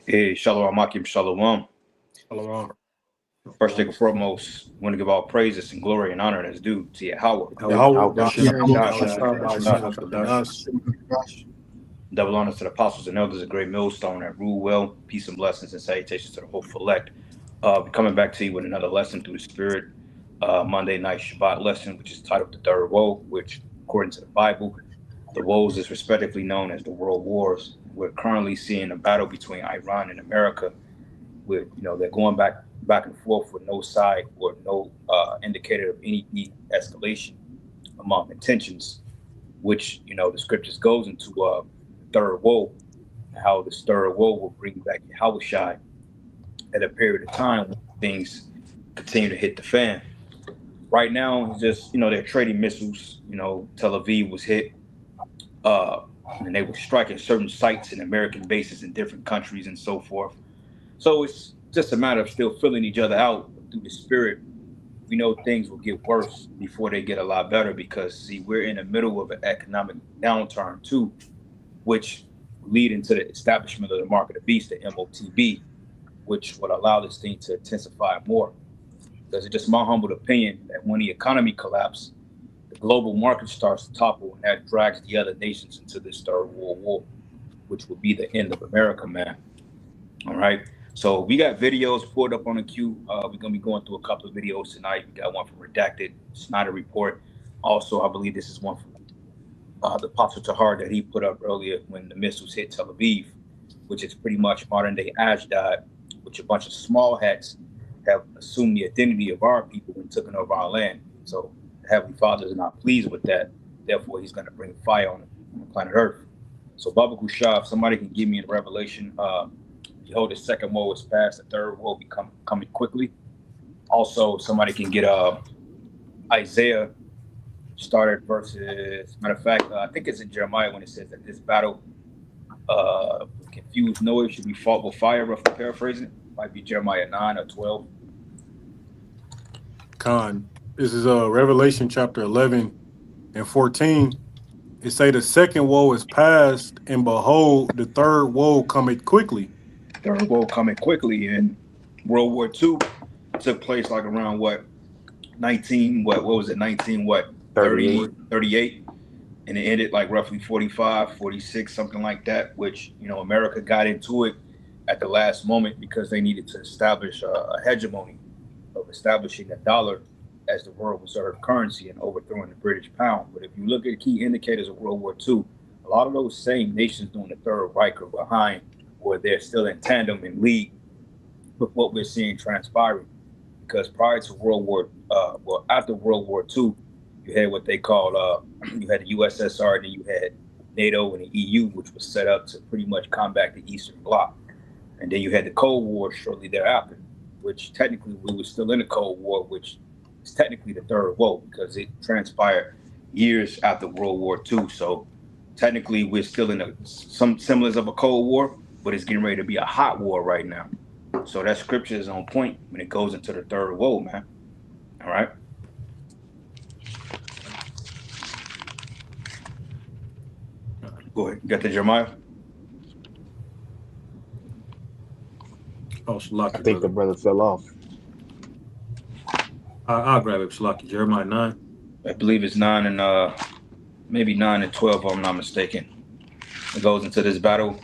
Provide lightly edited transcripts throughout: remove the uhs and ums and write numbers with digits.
Hey, Shalom Akim Shalom. Shalom. First thing and foremost, want to give all praises and glory and honor that's due to Yahweh. Yahweh, Yeah, Bashem, Double honors to the apostles and elders, a great millstone that rule well. Peace and blessings and salutations to the hopeful elect. Coming back to you with another lesson through the Spirit. Monday night Shabbat lesson, which is titled The Third Woe, which, according to the Bible, the woes is respectively known as the World Wars. We're currently seeing a battle between Iran and America. With they're going back and forth with no side or no indicator of any de-escalation among intentions, which the scriptures goes into third woe, and how this third woe will bring back Yahushai at a period of time when things continue to hit the fan. Right now, it's just they're trading missiles. Tel Aviv was hit, and they were striking certain sites and American bases in different countries and so forth. So it's just a matter of still filling each other out through the Spirit. We know things will get worse before they get a lot better because, see, we're in the middle of an economic downturn too, which will lead into the establishment of the mark of the beast, the MOTB, which would allow this thing to intensify more. Because it's just my humble opinion that when the economy collapses, the global market starts to topple, and that drags the other nations into this third world war, which will be the end of America, man. All right. So we got videos pulled up on the queue. We're going to be going through a couple of videos tonight. We got one from Redacted, Snyder Report. Also, I believe this is one from the Apostle Tahar that he put up earlier when the missiles hit Tel Aviv, which is pretty much modern-day Ashdod, which a bunch of small hats have assumed the identity of our people and taken over our land. So the Heavenly Father is not pleased with that. Therefore, he's going to bring fire on planet Earth. So Baba Gushah, if somebody can give me in Revelation, behold, the second woe is past, the third woe be coming quickly. Also, somebody can get Isaiah started verses. Matter of fact, I think it's in Jeremiah when it says that this battle, confused noise should be fought with fire. Roughly paraphrasing, might be Jeremiah 9 or 12. Khan. This is Revelation chapter 11 and 14. It say the second woe is past, and behold, the third woe cometh quickly. Third woe coming quickly, and World War II took place like around what 19 what was it 19 what 30 38, and it ended like roughly 45 46 something like that, which America got into it at the last moment because they needed to establish a hegemony of establishing the dollar as the world reserve currency and overthrowing the British pound. But if you look at key indicators of World War II, a lot of those same nations during the Third Reich are behind, or they're still in tandem and league with what we're seeing transpiring. Because prior to after World War II, you had what they called, you had the USSR, and then you had NATO and the EU, which was set up to pretty much combat the Eastern Bloc. And then you had the Cold War shortly thereafter, which technically we were still in the Cold War, which is technically the third woe because it transpired years after World War II. So technically we're still in some semblance of a Cold War, but it's getting ready to be a hot war right now. So that scripture is on point when it goes into the third woe, man. All right. Go ahead. You got the Jeremiah? Oh, Shalaki, I think the brother fell off. I'll grab it, Shalaki. Jeremiah 9. I believe it's 9 and maybe 9 and 12, if I'm not mistaken. It goes into this battle.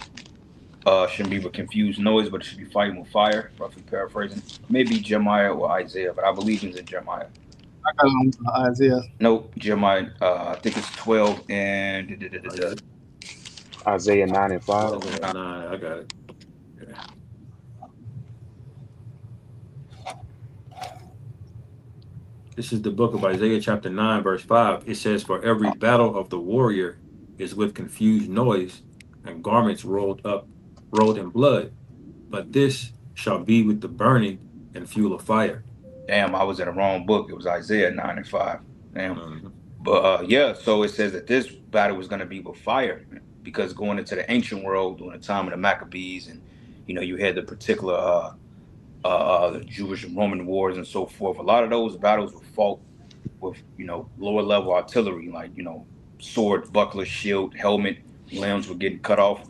Shouldn't be with confused noise, but it should be fighting with fire, roughly paraphrasing. Maybe Jeremiah or Isaiah, but I believe it's in Jeremiah. I got it on Isaiah. Nope, Jeremiah, I think it's 12 and Isaiah 9 and 5. Isaiah 9, I got it. Yeah. This is the book of Isaiah chapter 9, verse 5. It says, for every battle of the warrior is with confused noise and garments rolled in blood. But this shall be with the burning and fuel of fire. Damn, I was in the wrong book. It was Isaiah 9 and 5. Damn. Mm-hmm. But yeah, so it says that this battle was going to be with fire because going into the ancient world during the time of the Maccabees, and you had the particular the Jewish and Roman wars and so forth. A lot of those battles were fought with lower level artillery, like sword, buckler, shield, helmet. Limbs were getting cut off.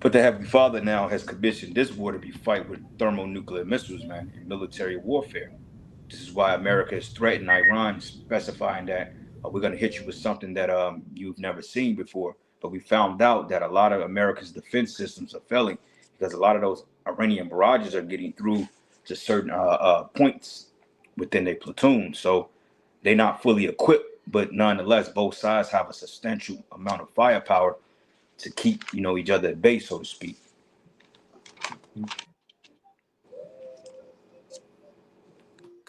But the Heavenly Father now has commissioned this war to be fight with thermonuclear missiles, man, in military warfare. This is why America has threatened Iran, specifying that we're going to hit you with something that you've never seen before. But we found out that a lot of America's defense systems are failing because a lot of those Iranian barrages are getting through to certain points within their platoon. So they're not fully equipped, but nonetheless, both sides have a substantial amount of firepower to keep each other at bay, so to speak.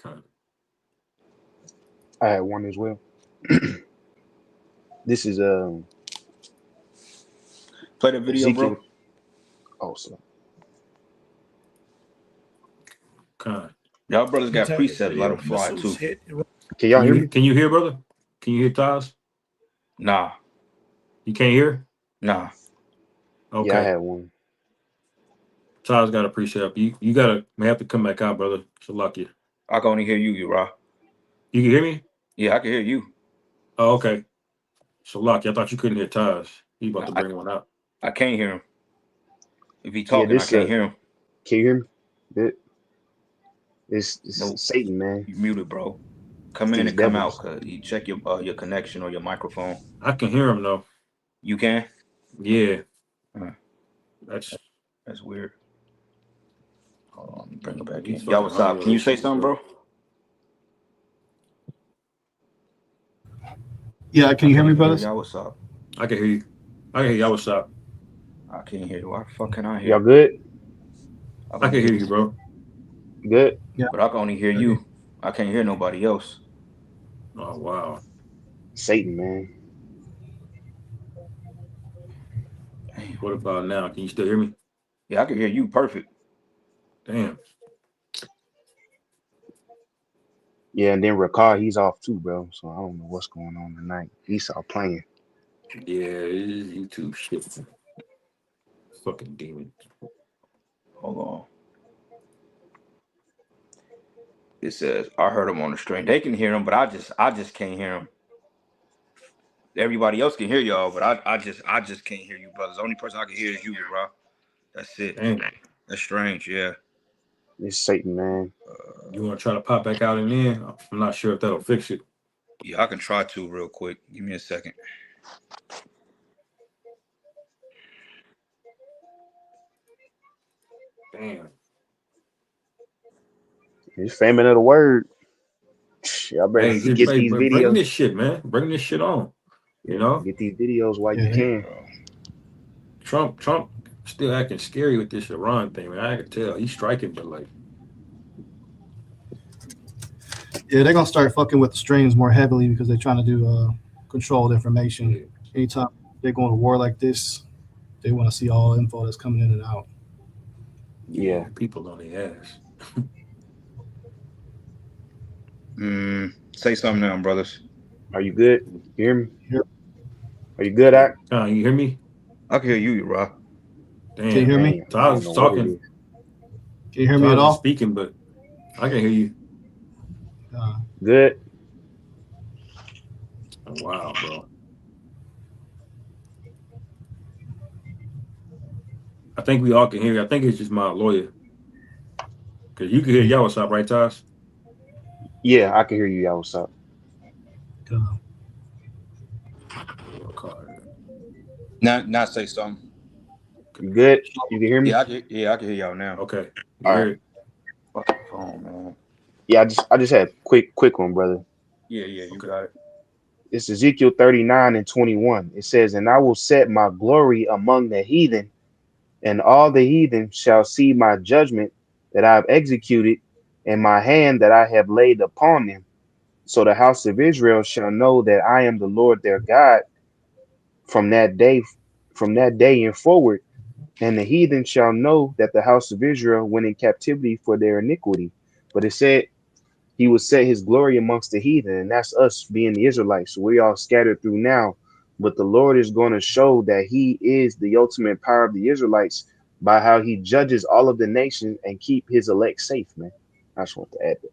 Okay. I had one as well. This is Play the video, Ezekiel. bro. Oh, so Okay. Y'all brothers got precepts. Let Interdimensional them fly missiles too. hit. can y'all hear me? Can you hear, brother? Can you hear Taz? Nah, You can't hear? nah. Okay. Yeah, I had one. Taz got a precept. You gotta may have to come back out, brother. Shalakia. I can only hear you, Uriah. You can hear me? Yeah, I can hear you. Oh, okay. Shalakia. I thought you couldn't hear Taz. He about Nah, to bring one out. I can't hear him. If he Yeah, talking, I this can't hear him. can you hear me? This Nope. Satan, man. You muted, bro. Come in These and come out. devils. You check your connection or your microphone. I can hear him though. You can? Yeah. Uh, That's that's weird. Hold on, let me bring it back in. these Y'all, fucking what's up? audio Can you say issues, something, bro? Yeah, can you hear me, brothers? Y'all, what's up? I can hear you. I can hear y'all. What's up? I can't hear you. Why the fuck can I hear? Y'all good? I can hear you, bro. Good. But I can only hear you. I can't hear nobody else. Oh wow. Satan, man. Damn. What about now? Can you still hear me? Yeah, I can hear you perfect. Damn. Yeah, and then Ricard, he's off too, bro. So I don't know what's going on tonight. Esau playing. Yeah, it is YouTube shit. Fucking demon. Hold on. It says I heard him on the stream. They can hear him, but I just can't hear him. Everybody else can hear y'all, but I just can't hear you, brothers. The only person I can hear is you, bro. That's it. Damn. That's strange, yeah. It's Satan, man. You want to try to pop back out and in? I'm not sure if that'll fix it. Yeah, I can try to real quick. Give me a second. Damn. It's famine of the word. Y'all better Hey, get these bring videos. this shit, man. Bring this shit on. You know, Get these videos while you Yeah. can. Trump still acting scary with this Iran thing, man. I can tell he's striking, but like, Yeah, they're gonna start fucking with the streams more heavily because they're trying to do controlled information. yeah. Anytime they're going to war like this, they want to see all info that's coming in and out. Yeah. People on their ass. Say something now, brothers. Are you good? You hear me? Yep. Are you good at? You hear me? I can hear you, Rob. Damn. Can you hear me? Damn, I Taz don't is know what it talking. is. Can you hear me Taz at is all? speaking, but I can hear you. Good. Oh, wow, bro. I think we all can hear you. I think it's just my lawyer. Because you can hear y'all what's up, right, Taz? Yeah, I can hear you. Y'all, what's up? Now say something. You good? You can hear me? Yeah, I can hear y'all now. Okay. All right. Fucking phone, man. Yeah, I just had quick one, brother. Yeah, you got it. It's Ezekiel 39 and 21. It says, "And I will set my glory among the heathen, and all the heathen shall see my judgment that I have executed, and my hand that I have laid upon them. So the house of Israel shall know that I am the Lord their God from that day, and forward. And the heathen shall know that the house of Israel went in captivity for their iniquity." But it said he would set his glory amongst the heathen, and that's us being the Israelites. So we all scattered through now, but the Lord is going to show that he is the ultimate power of the Israelites by how he judges all of the nations and keep his elect safe, man. I just want to add that.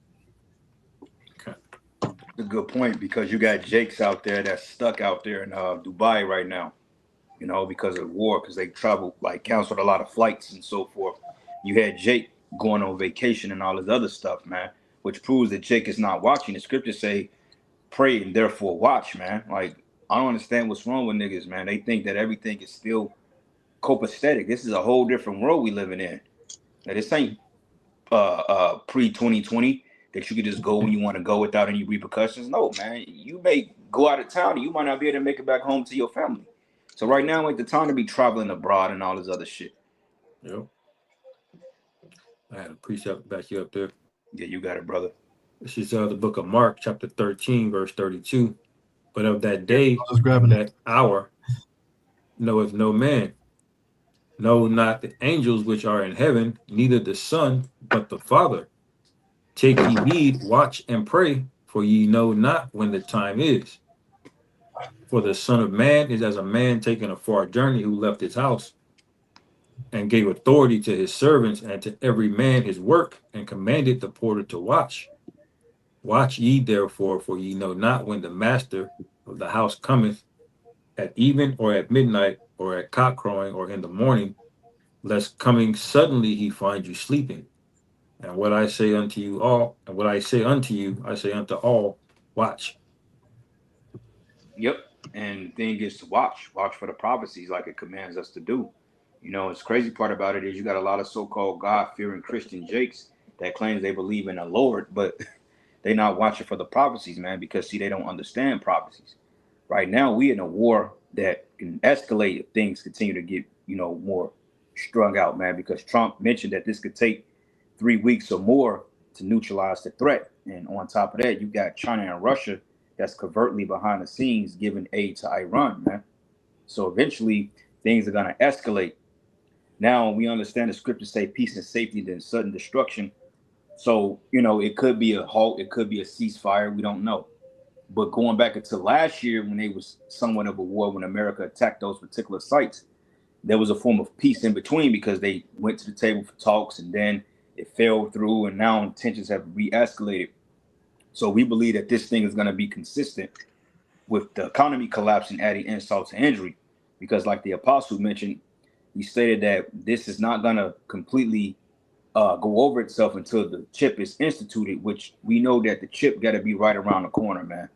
A good point because you got Jakes out there that's stuck out there in Dubai right now. you know, because of war, because they traveled, like canceled a lot of flights and so forth. You had Jake going on vacation and all this other stuff, man, which proves that Jake is not watching. The scriptures say, pray and therefore watch, man. Like, I don't understand what's wrong with niggas, man. They think that everything is still copacetic. This is a whole different world we living in. Now, this ain't pre 2020 that you could just go when you want to go without any repercussions. No, man. You may go out of town and you might not be able to make it back home to your family. So right now ain't the time to be traveling abroad and all this other shit. Yep. I had a precept back you up there. Yeah, you got it, brother. This is the book of Mark, chapter 13, verse 32. But of that I day, was grabbing it. that hour, knoweth no man, no, not the angels which are in heaven, neither the Son, but the Father. Take ye heed, watch and pray, for ye know not when the time is. For the Son of Man is as a man taking a far journey who left his house and gave authority to his servants and to every man his work, and commanded the porter to watch. Watch ye therefore, for ye know not when the master of the house cometh, at even or at midnight, or at cock crowing, or in the morning, lest coming suddenly he find you sleeping. And what I say unto you all, and what I say unto you, I say unto all, watch. Yep. And the thing is to watch for the prophecies like it commands us to do. You know, it's crazy part about it is you got a lot of so-called God-fearing Christian jakes that claims they believe in the Lord, but they not watching for the prophecies, man, because see, they don't understand prophecies. Right now, we in a war that can escalate if things continue to get, you know, more strung out, man, because Trump mentioned that this could take 3 weeks or more to neutralize the threat. And on top of that, you got China and Russia that's covertly behind the scenes giving aid to Iran, man. So eventually things are gonna escalate. Now we understand the scriptures say peace and safety, then sudden destruction. So, you know, it could be a halt, it could be a ceasefire, we don't know. But going back into last year when they was somewhat of a war when America attacked those particular sites, there was a form of peace in between because they went to the table for talks and then it fell through and now tensions have re-escalated. So we believe that this thing is going to be consistent with the economy collapsing, adding insult to injury, because like the apostle mentioned, he stated that this is not going to completely go over itself until the chip is instituted, which we know that the chip got to be right around the corner, man.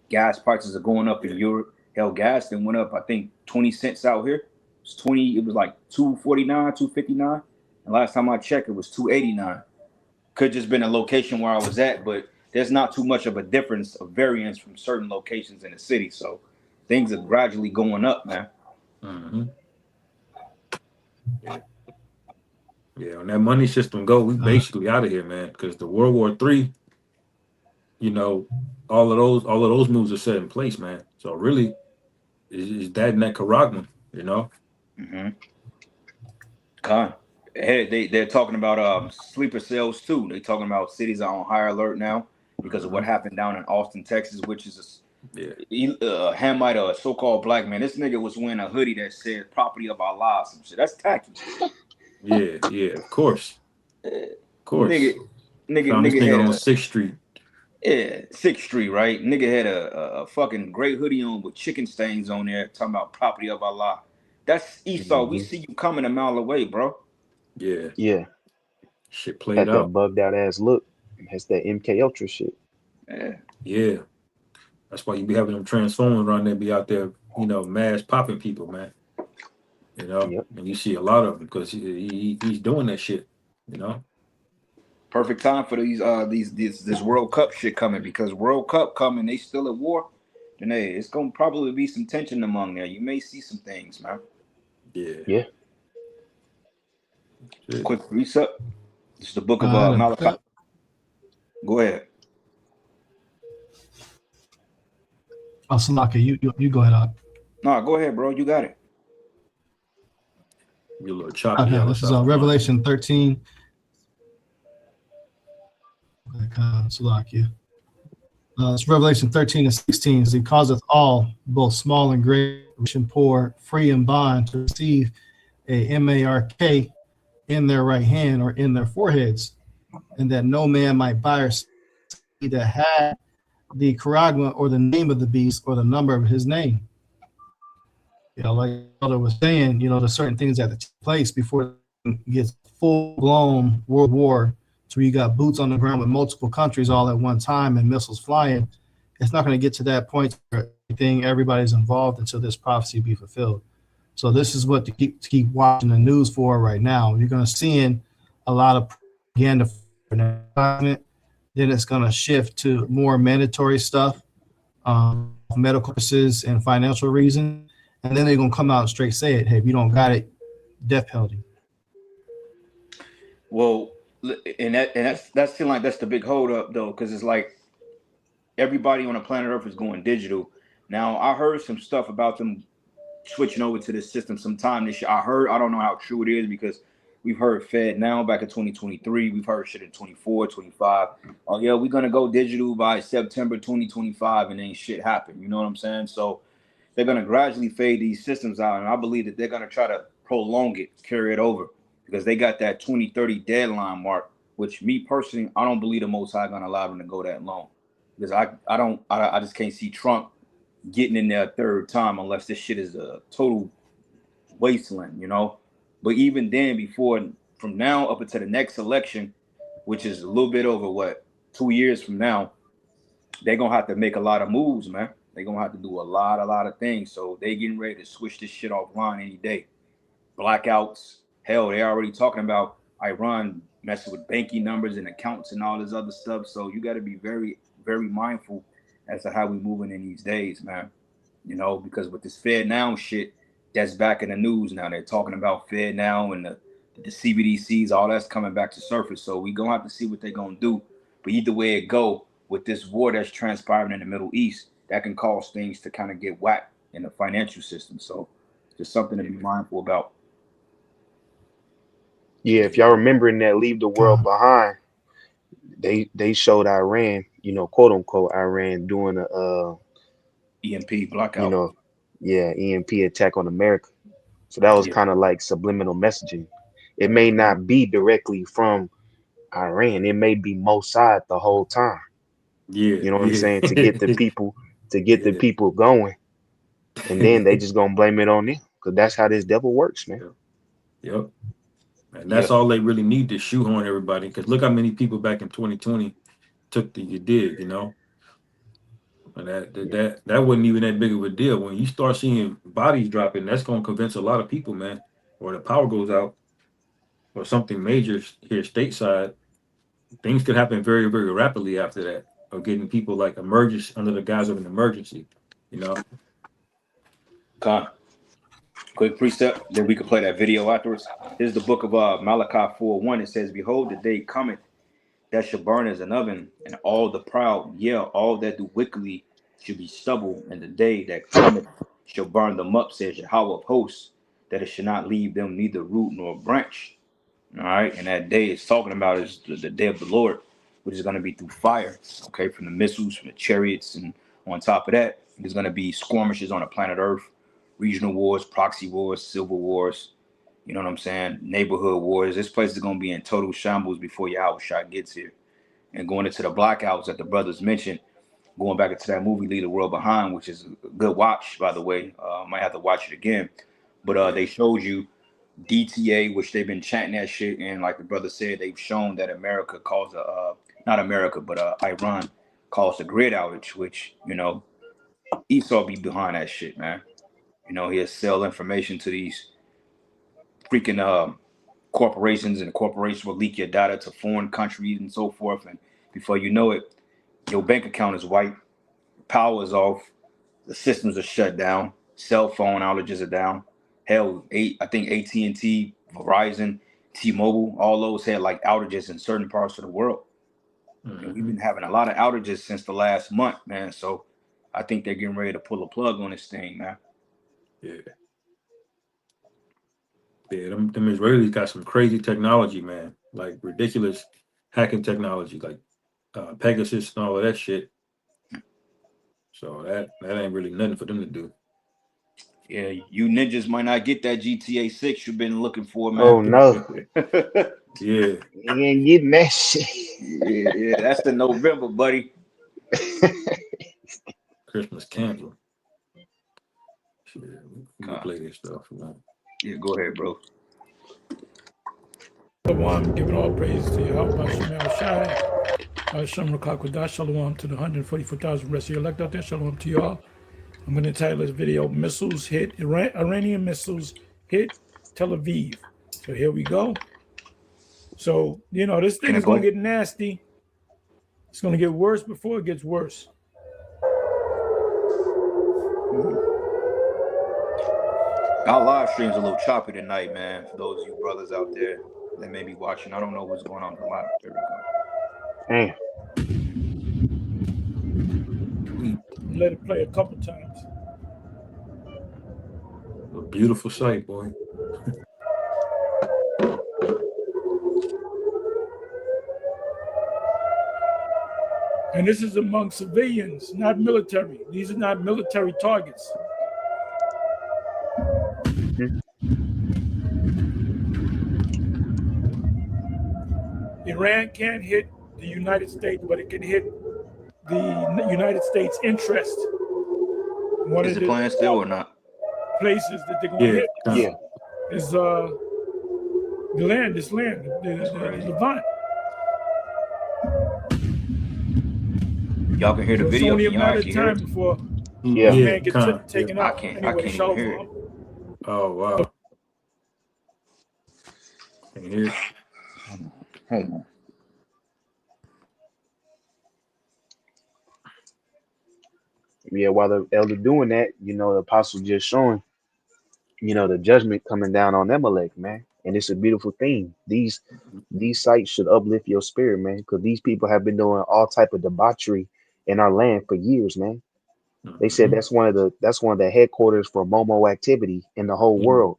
Gas prices are going up in Europe. Hell, gas then went up, I think, 20 cents out here. It was like 249, 259. And last time I checked, it was 289. Could just been a location where I was at, but there's not too much of a difference of variance from certain locations in the city. So things are gradually going up, man. Mm-hmm. Yeah. Yeah, when that money system go, we basically out of here, man. Because the World War III, you know, all of those moves are set in place, man. So really, is that Nicaragua, you know? Mm-hmm. Hey, they're talking about sleeper cells too. They're talking about cities are on high alert now because of what Mm-hmm. happened down in Austin, Texas, which is Yeah. a Hamite, a so-called black man. This nigga was wearing a hoodie that said "property of Allah." Some shit. That's tacky. Yeah, yeah, of course. Of Nigga, course. nigga, Found this nigga nigga had on a 6th Street. yeah, Sixth Street, right? Nigga had a fucking gray hoodie on with chicken stains on there, talking about property of Allah. That's Esau. We Hmm. see you coming a mile away, bro. Yeah. Yeah, Shit played got that out. bugged out ass look. That's that MK Ultra shit. Yeah. Yeah. That's why you be having them transformers around there, be out there, you know, mass popping people, man. You know, Yep. and you see a lot of them because he's doing that shit, you know. Perfect time for this World Cup shit coming because World Cup coming, they still at war. Then hey, it's gonna probably be some tension among there. You may see some things, man. Yeah. Yeah. Shit. Quick reset. It's the book of I had a Malachi. Go ahead. Salaki, you go ahead. No, go ahead, bro. You got it. You're a little choppy, Okay, y'all. this is Stop. Revelation 13. Salaki. It's Revelation 13 and 16. He causeth all, both small and great, rich and poor, free and bond, to receive a mark in their right hand or in their foreheads, and that no man might buy or sell that had the charagma or the name of the beast or the number of his name. Like Elder was saying, there's certain things that have to take place before it gets full blown world war. So you got boots on the ground with multiple countries all at one time and missiles flying. It's not going to get to that point where everybody's involved until this prophecy be fulfilled. So this is what to keep watching the news for right now. You're going to see a lot of propaganda for the then it's going to shift to more mandatory stuff, medical purposes and financial reasons, and then they're going to come out and straight say it. Hey, if you don't got it, death penalty. Well, and that's still like that's the big hold up though, because it's like everybody on the planet Earth is going digital. Now I heard some stuff about them switching over to this system sometime this year. I don't know how true it is because we've heard Fed now back in 2023. We've heard shit in 24, 25. Oh, yeah, we're going to go digital by September 2025 and then shit happen. You know what I'm saying? So they're going to gradually fade these systems out. And I believe that they're going to try to prolong it, carry it over because they got that 2030 deadline mark, which me personally, I don't believe the Most High going to allow them to go that long because I just can't see Trump getting in there a third time unless this shit is a total wasteland, But even then, from now up until the next election, which is a little bit over 2 years from now, they're gonna have to make a lot of moves, man. They're gonna have to do a lot of things. So they getting ready to switch this shit offline any day. Blackouts, hell, they already talking about Iran messing with banking numbers and accounts and all this other stuff. So you got to be very, very mindful as to how we moving in these days, man. Because with this Fed Now shit, that's back in the news now. They're talking about Fed Now and the CBDCs, all that's coming back to surface. So we gonna have to see what they're gonna do. But either way it go, with this war that's transpiring in the Middle East, that can cause things to kind of get whacked in the financial system. So just something to be mindful about. Yeah, if y'all remembering that Leave the World Behind, they showed Iran, quote unquote Iran doing a EMP you blackout. know, yeah, EMP attack on America. So that was Yeah. kind of like subliminal messaging. It may not be directly from Iran. It may be Mossad the whole time. Yeah, You know what I'm yeah, saying? To get the yeah, people going, and then they just gonna blame it on them because that's how this devil works, man. yep, yep. And that's Yep. all they really need to shoehorn everybody. Because look how many people back in 2020 took the dig, And that wasn't even that big of a deal. When you start seeing bodies dropping, that's going to convince a lot of people, man. Or the power goes out, or something major here stateside. Things could happen very, very rapidly after that. Of getting people like emergency under the guise of an emergency, you know. Con. Quick precept, then we can play that video afterwards. This is the book of Malachi 4:1. It says, Behold, the day cometh that shall burn as an oven, and all the proud, all that do wickedly shall be stubble, and the day that cometh shall burn them up, says Yahweh of hosts, that it shall not leave them neither root nor branch. All right, and that day it's talking about is the day of the Lord, which is going to be through fire, okay, from the missiles, from the chariots, and on top of that, there's going to be skirmishes on the planet Earth, regional wars, proxy wars, civil wars, you know what I'm saying, neighborhood wars. This place is going to be in total shambles before Yahweh Shai gets here. And going into the blackouts that the brothers mentioned, going back into that movie Leave the World Behind, which is a good watch, by the way. Might have to watch it again. But Yeah. they showed you DTA, which they've been chanting that shit, and like the brother said, they've shown that America caused not America, but Iran caused a grid outage, which Esau be behind that shit, man. He'll sell information to these freaking corporations, and the corporations will leak your data to foreign countries and so forth, and before you know it, your bank account is wiped, power is off, the systems are shut down, cell phone outages are down. Hell, I think AT&T, Verizon, T-Mobile, all those had like outages in certain parts of the world. And we've Mm-hmm. been having a lot of outages since the last month, man. So I think they're getting ready to pull a plug on this thing, man. Yeah. Yeah, them Israelis got some crazy technology, man. Like ridiculous hacking technology, like Pegasus and all of that shit. So that ain't really nothing for them to do. Yeah, you ninjas might not get that GTA 6 you've been looking for, man. Oh no, Yeah, you ain't getting that shit. Yeah, that's the November, buddy. Christmas cancel. We can play this stuff. Yeah, go ahead, bro. Shalom, giving all praise to Yahweh Shemel Shai. Shalom Rakakwadash, shalom to the 144,000 rest of your elect out there. Shalom to y'all. I'm going to title this video, Missiles Hit, Iranian Missiles Hit Tel Aviv. So here we go. So, you know, this thing is going to get nasty. It's going to get worse before it gets worse. Our live stream's a little choppy tonight, man. For those of you brothers out there that may be watching, I don't know what's going on in the live. There we go. Damn. Let it play a couple times. A beautiful sight, boy. And this is among civilians, not military. These are not military targets. Iran can't hit the United States, but it can hit the United States interest. Is the plan still or not? Places that they're going to hit is the land, the Levant. Y'all can hear the video. It's only a Can y'all matter actually of hear time it? before Yeah. gets taken out. I can't Anyway, even hear it. Oh, wow. Can you hear it? Hold on. Yeah, while the elder doing that, you know, the apostle just showing, you know, the judgment coming down on Amalek, man. And it's a beautiful thing. These sites should uplift your spirit, man, because these people have been doing all type of debauchery in our land for years, man. They said that's one of the headquarters for Momo activity in the whole world,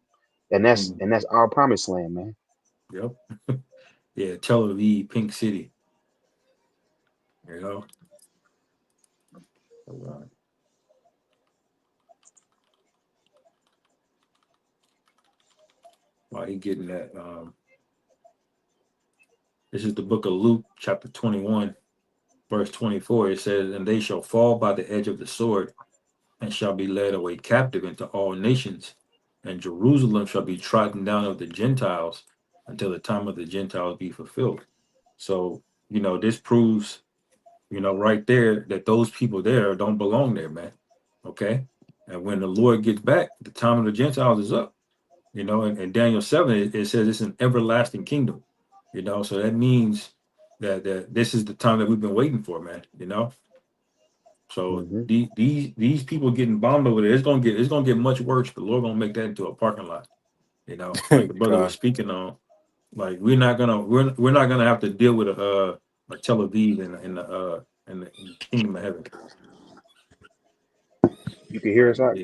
and that's our promised land, man. Yep. Yeah, Tel Aviv, Pink City. There you go. All right. While he getting that, this is the book of Luke, chapter 21, verse 24. It says, "And they shall fall by the edge of the sword, and shall be led away captive into all nations, and Jerusalem shall be trodden down of the Gentiles until the time of the Gentiles be fulfilled." So, you know, this proves, you know, right there that those people there don't belong there, man. Okay. And when the Lord gets back, the time of the Gentiles is up. You know, in Daniel 7, it says it's an everlasting kingdom. You know, so that means that this is the time that we've been waiting for, man. You know, so these people getting bombed over there, it's gonna get much worse. The Lord gonna make that into a parking lot. You know, like the brother was speaking on. Like we're not gonna have to deal with a Tel Aviv in the kingdom of heaven. You can hear us out.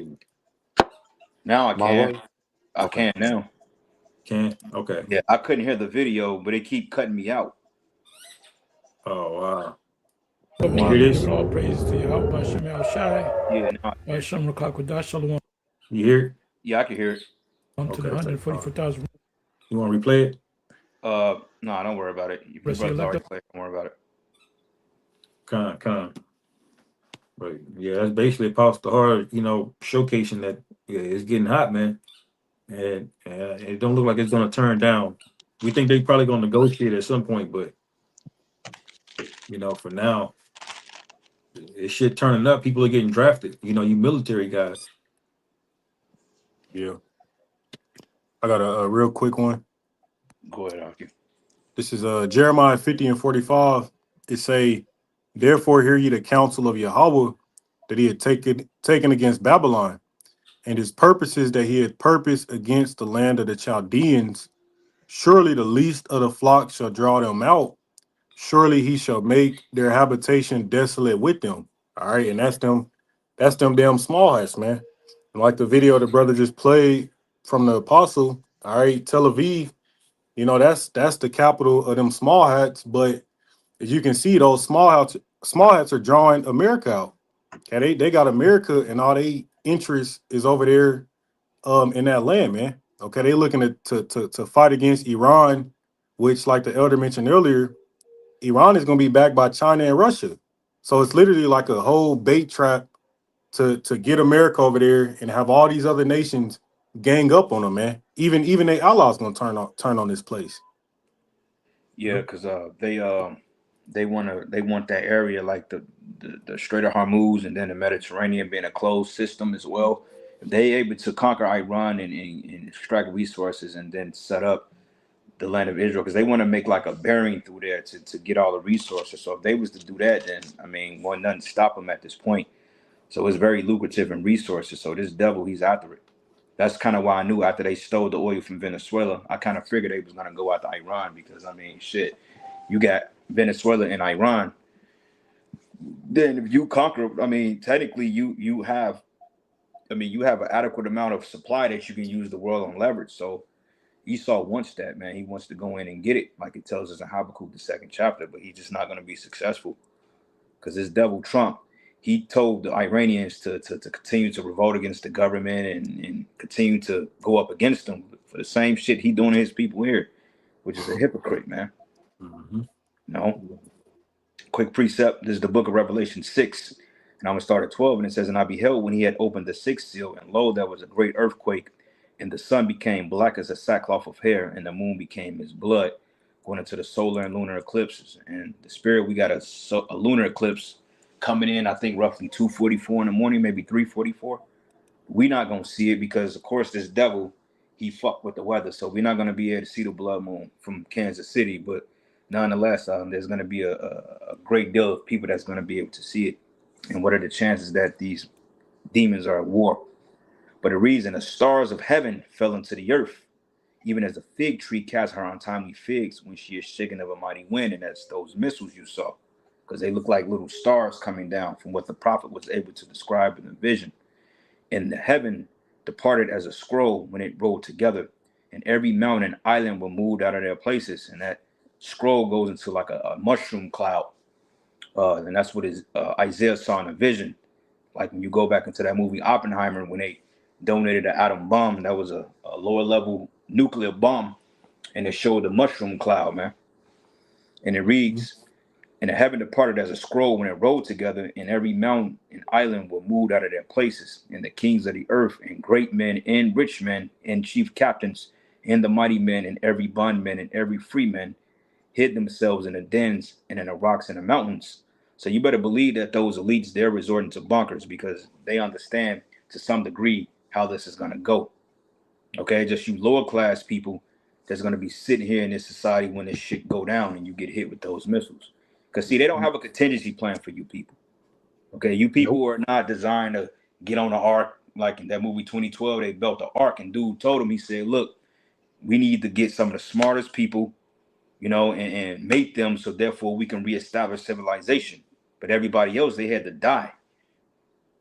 Now I can. I can now. Can? Okay. Yeah, I couldn't hear the video, but it keep cutting me out. Oh wow. Can you hear this? All praise to Yahweh Shemel Shai. Yeah. Shalom Rakakwadash, shalom. You hear it? Yeah, I can hear it. To the 144,000. You want to replay it? No, don't worry about it. Your brother's already played. Don't worry about it. Con. But yeah, that's basically Apostle Hard, you know, showcasing that it's getting hot, man. And it don't look like it's going to turn down. We think they probably going to negotiate at some point, but you know, for now, it's shit turning up. People are getting drafted. You know, you military guys. Yeah. I got a real quick one. Go ahead, Aki. This is Jeremiah 50 and 45. It say, "Therefore hear ye the counsel of Yahweh that he had taken against Babylon, and his purposes that he had purposed against the land of the Chaldeans. Surely the least of the flock shall draw them out. Surely he shall make their habitation desolate with them." All right, and that's them damn small hats, man. And like the video the brother just played from the apostle, all right, Tel Aviv, you know, that's the capital of them small hats. But as you can see, those small hats are drawing America out. Okay, they got America, and all they interest is over there in that land, man. Okay, they looking to fight against Iran, which, like the elder mentioned earlier, Iran is going to be backed by China and Russia. So it's literally like a whole bait trap to get America over there and have all these other nations gang up on them, man. Even their allies gonna turn on this place. Yeah, because they want that area like the Strait of Hormuz and then the Mediterranean being a closed system as well. If they able to conquer Iran and extract resources and then set up the land of Israel, because they want to make like a bearing through there to get all the resources. So if they was to do that, then I mean, well, nothing stop them at this point. So it's very lucrative in resources. So this devil, he's after it. That's kind of why I knew after they stole the oil from Venezuela, I kind of figured they was gonna go after Iran because I mean, shit, you got Venezuela and Iran. Then if you conquer, I mean, technically you have, I mean, you have an adequate amount of supply that you can use the world on leverage. So Esau wants that, man. He wants to go in and get it, like it tells us in Habakkuk the 2nd chapter, but he's just not going to be successful because this devil Trump, he told the Iranians to continue to revolt against the government and continue to go up against them for the same shit he doing to his people here, which is a hypocrite, man. Mm-hmm. No. Quick precept. This is the book of Revelation 6. And I'm going to start at 12. And it says, and I beheld when he had opened the sixth seal, and lo, there was a great earthquake, and the sun became black as a sackcloth of hair, and the moon became as blood, going into the solar and lunar eclipses. And the spirit, we got a lunar eclipse coming in, I think roughly 2:44 in the morning, maybe 3:44. We're not going to see it because, of course, this devil, he fucked with the weather. So we're not going to be able to see the blood moon from Kansas City. But nonetheless, there's going to be a great deal of people that's going to be able to see it. And what are the chances that these demons are at war? But the reason the stars of heaven fell into the earth, even as a fig tree casts her untimely figs when she is shaken of a mighty wind, and that's those missiles you saw, because they look like little stars coming down from what the prophet was able to describe in the vision. And the heaven departed as a scroll when it rolled together, and every mountain and island were moved out of their places, and that scroll goes into like a mushroom cloud, and that's what Isaiah saw in a vision. Like when you go back into that movie Oppenheimer, when they donated the atom bomb, that was a lower level nuclear bomb, and it showed the mushroom cloud, man. And it reads, and the heaven departed as a scroll when it rolled together, and every mountain and island were moved out of their places, and the kings of the earth, and great men, and rich men, and chief captains, and the mighty men, and every bondman, and every free man, hid themselves in the dens and in the rocks and the mountains. So you better believe that those elites, they're resorting to bunkers because they understand to some degree how this is going to go. Okay, just you lower class people that's going to be sitting here in this society when this shit go down and you get hit with those missiles. Because see, they don't have a contingency plan for you people. Okay, you people Nope. are not designed to get on the ark like in that movie 2012. They built the ark, and dude told him, he said, "Look, we need to get some of the smartest people, you know, and make them so therefore we can reestablish civilization. But everybody else, they had to die.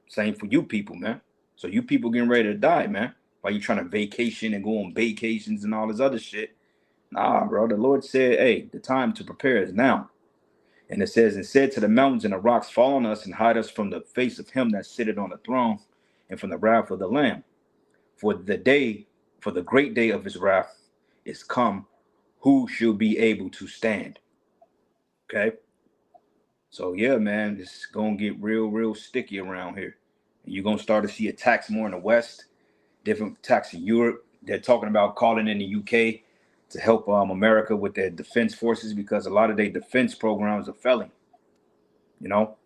Same for you people, man. So you people getting ready to die, man. While you trying to vacation and go on vacations and all this other shit. Nah, bro. The Lord said, hey, the time to prepare is now. And it says, and said to the mountains and the rocks, fall on us and hide us from the face of him that sitteth on the throne and from the wrath of the Lamb. For the great day of his wrath is come. Who shall be able to stand? Okay. So yeah, man, it's gonna get real sticky around here. And you're gonna start to see attacks more in the West, different attacks in Europe. They're talking about calling in the UK to help America with their defense forces because a lot of their defense programs are failing. You know,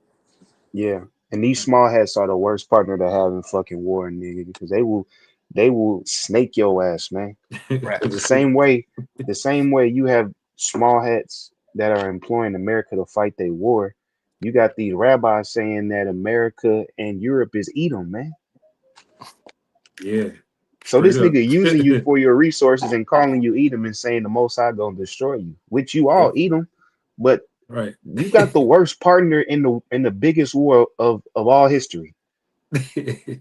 Yeah. And these small hats are the worst partner to have in fucking war, nigga, because they will snake your ass, man. right? Because the same way you have small hats that are employing America to fight their war, you got these rabbis saying that America and Europe is Edom, man. Yeah, So straight this up. nigga using you for your resources and calling you Edom and saying the Most High gonna destroy you, which you all Yep. Edom, but Right. you got the worst partner in the biggest war of all history. That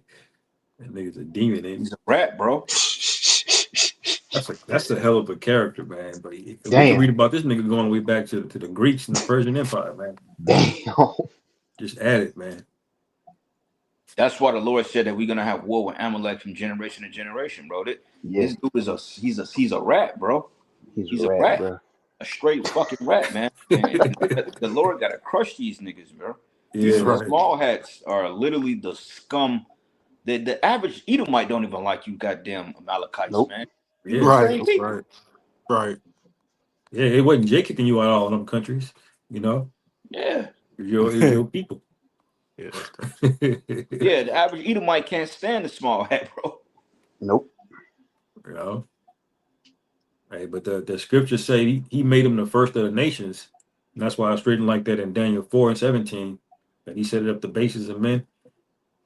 nigga's a demon, ain't he? He's a rat, bro. That's a hell of a character, man. But we can read Damn, about this nigga going way back to the Greeks and the Persian Empire, man. damn. Just add it, man. That's why the Lord said that we're gonna have war with Amalek from generation to generation, bro. Yeah, This dude is he's a rat, bro. he's a He's a rat, rat, bro. a straight fucking rat, man. And the Lord gotta crush these niggas, bro. These Yeah, right. small hats are literally the scum. The average Edomite don't even like you, goddamn Amalekites, Nope. man. You Yeah, the Right, same people. right, right. yeah. It wasn't Jay kicking you out of all them countries. You know, Yeah, it's your people. Yeah, that's crazy. You yeah. The average Edomite can't stand the small hat, bro. Nope. know. Hey, but the scriptures say he made him the first of the nations. And that's why it's written like that in Daniel 4:17. That he set it up the basis of men.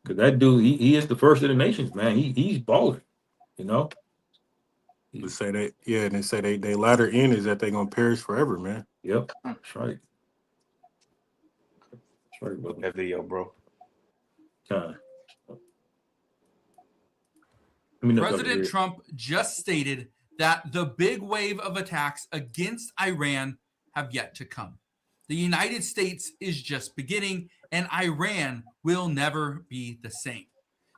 Because that dude, he is the first of the nations, man. He's balling, you know. They say they, yeah, and they say they latter end is that they're gonna perish forever, man. Yep, that's right. That's right, brother. That video, bro. Kind. Let me know if y'all can President hear it. Trump just stated that the big wave of attacks against Iran have yet to come. The United States is just beginning, and Iran will never be the same.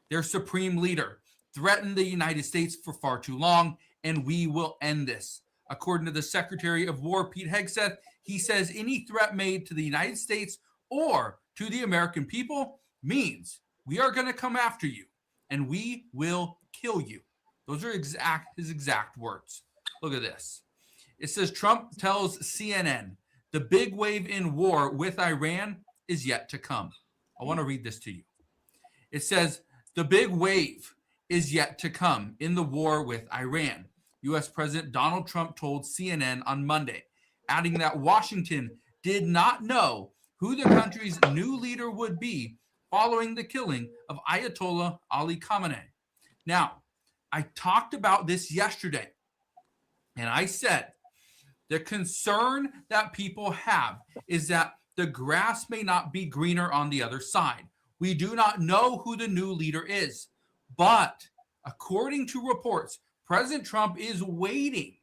Their supreme leader threatened the United States for far too long, and we will end this. According to the Secretary of War, Pete Hegseth, he says any threat made to the United States or to the American people means we are going to come after you and we will kill you. Those are his exact words. Look at this. It says Trump tells CNN the big wave in war with Iran is yet to come. I want to read this to you. It says the big wave is yet to come in the war with Iran. U.S. President Donald Trump told CNN on Monday, adding that Washington did not know who the country's new leader would be following the killing of Ayatollah Ali Khamenei. Now, I talked about this yesterday, and I said the concern that people have is that the grass may not be greener on the other side. We do not know who the new leader is, but according to reports, President Trump is waiting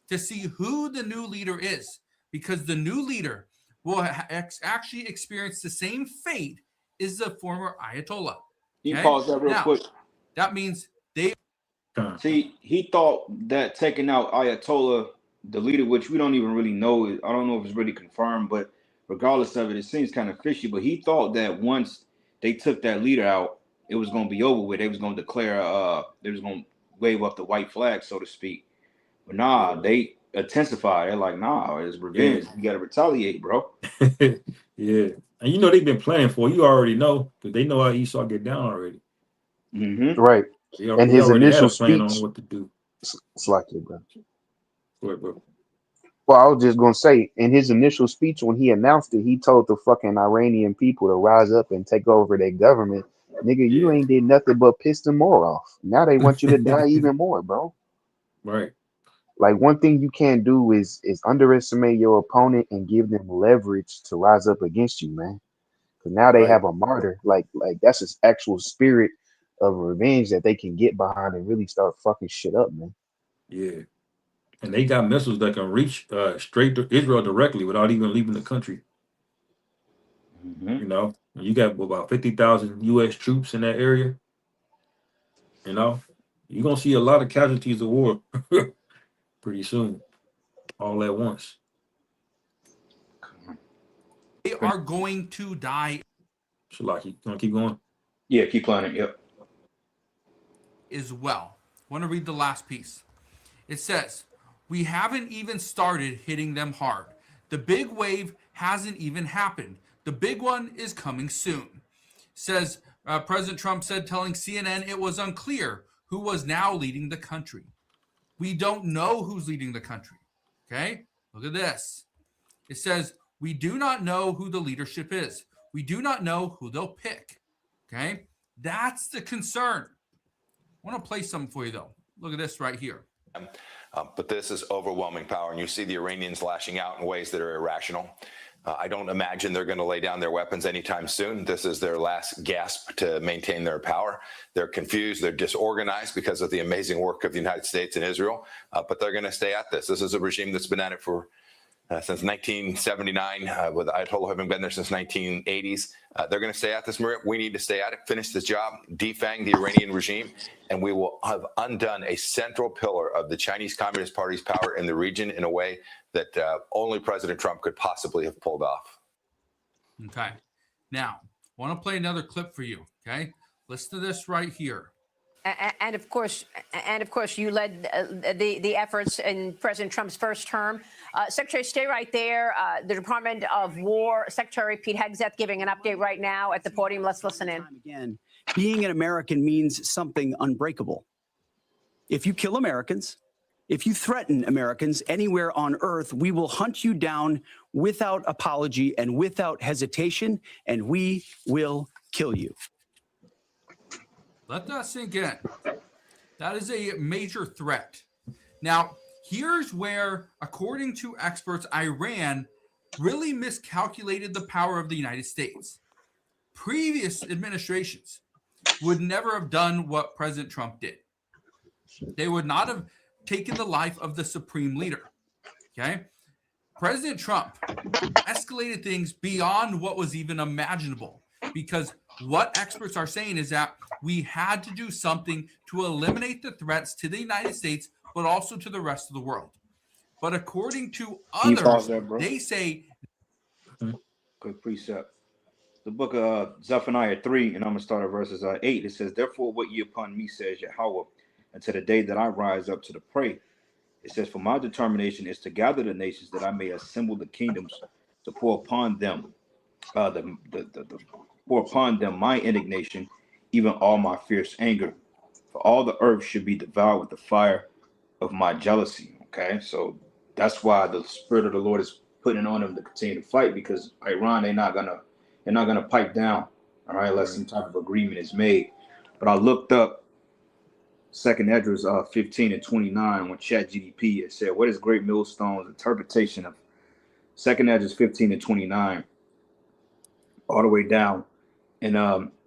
to see who the new leader is because the new leader will actually experience the same fate as the former Ayatollah. He Okay? paused that real Now, quick. that means they See, he thought that taking out Ayatollah, the leader, which we don't even really know, I don't know if it's really confirmed, but regardless of it, it seems kind of fishy. But he thought that once they took that leader out, it was going to be over with. They was going to declare, they was going to wave up the white flag, so to speak. But nah, they intensified. They're like, nah, it's revenge. You got to retaliate, bro. Yeah. And you know they've been planning for it. You already know because they know how Esau get down already. Mm-hmm. Right. They And his already had initial a plan on speech, what to do. it's like it, bro. Go ahead, bro. Well, I was just gonna say, in his initial speech when he announced it, he told the fucking Iranian people to rise up and take over their government. Nigga, you Yeah. ain't did nothing but piss them more off. Now they want you to die even more, bro. Right. Like one thing you can't do is underestimate your opponent and give them leverage to rise up against you, man. Because now they Right. have a martyr. Like that's an actual spirit of revenge that they can get behind and really start fucking shit up, man. Yeah. And they got missiles that can reach straight to Israel directly without even leaving the country. Mm-hmm. You know, and you got about 50,000 U.S. troops in that area. You know, you're gonna see a lot of casualties of war pretty soon, all at once. are going to die Shalaki, gonna keep going. Yeah, keep playing it. Yep. as well. I want to read the last piece. It says, we haven't even started hitting them hard. The big wave hasn't even happened. The big one is coming soon. Says President Trump said, telling CNN it was unclear who was now leading the country. We don't know who's leading the country. Okay? Look at this. It says, we do not know who the leadership is. We do not know who they'll pick. Okay? That's the concern. I want to play something for you, though. Look at this right here. But this is overwhelming power, and you see the Iranians lashing out in ways that are irrational. I don't imagine they're going to lay down their weapons anytime soon. This is their last gasp to maintain their power. They're confused. They're disorganized because of the amazing work of the United States and Israel, but they're going to stay at this. This is a regime that's been at it for since 1979, with Ayatollah having been there since 1980s. They're going to stay at this. We need to stay at it, finish this job, defang the Iranian regime, and we will have undone a central pillar of the Chinese Communist Party's power in the region in a way that only President Trump could possibly have pulled off. Okay. Now, I want to play another clip for you. Okay, listen to this right here. And of course, you led the efforts in President Trump's first term. Secretary, stay right there. The Department of War Secretary Pete Hegseth giving an update right now at the podium. Let's listen in. Again, being an American means something unbreakable. If you kill Americans, if you threaten Americans anywhere on earth, we will hunt you down without apology and without hesitation, and we will kill you. Let that sink in. That is a major threat. Now, here's where, according to experts, Iran really miscalculated the power of the United States. Previous administrations would never have done what President Trump did. They would not have taken the life of the supreme leader. Okay? President Trump escalated things beyond what was even imaginable, because what experts are saying is that we had to do something to eliminate the threats to the United States, but also to the rest of the world. But according to others, they say... Quick precept. The book of Zephaniah 3, and I'm going to start at verses 8. It says, therefore, what ye upon me, says Yahweh, until the day that I rise up to the prey. It says, for my determination is to gather the nations, that I may assemble the kingdoms, to pour upon them pour upon them my indignation, even all my fierce anger. For all the earth should be devoured with the fire of my jealousy. Okay, so that's why the Spirit of the Lord is putting on them to continue to fight, because Iran, they're not gonna pipe down, all right, unless some type of agreement is made. But I looked up 2nd Esdras 15 and 29 on ChatGPT. It said, what is Great Millstone's interpretation of 2nd Esdras 15 and 29 all the way down? And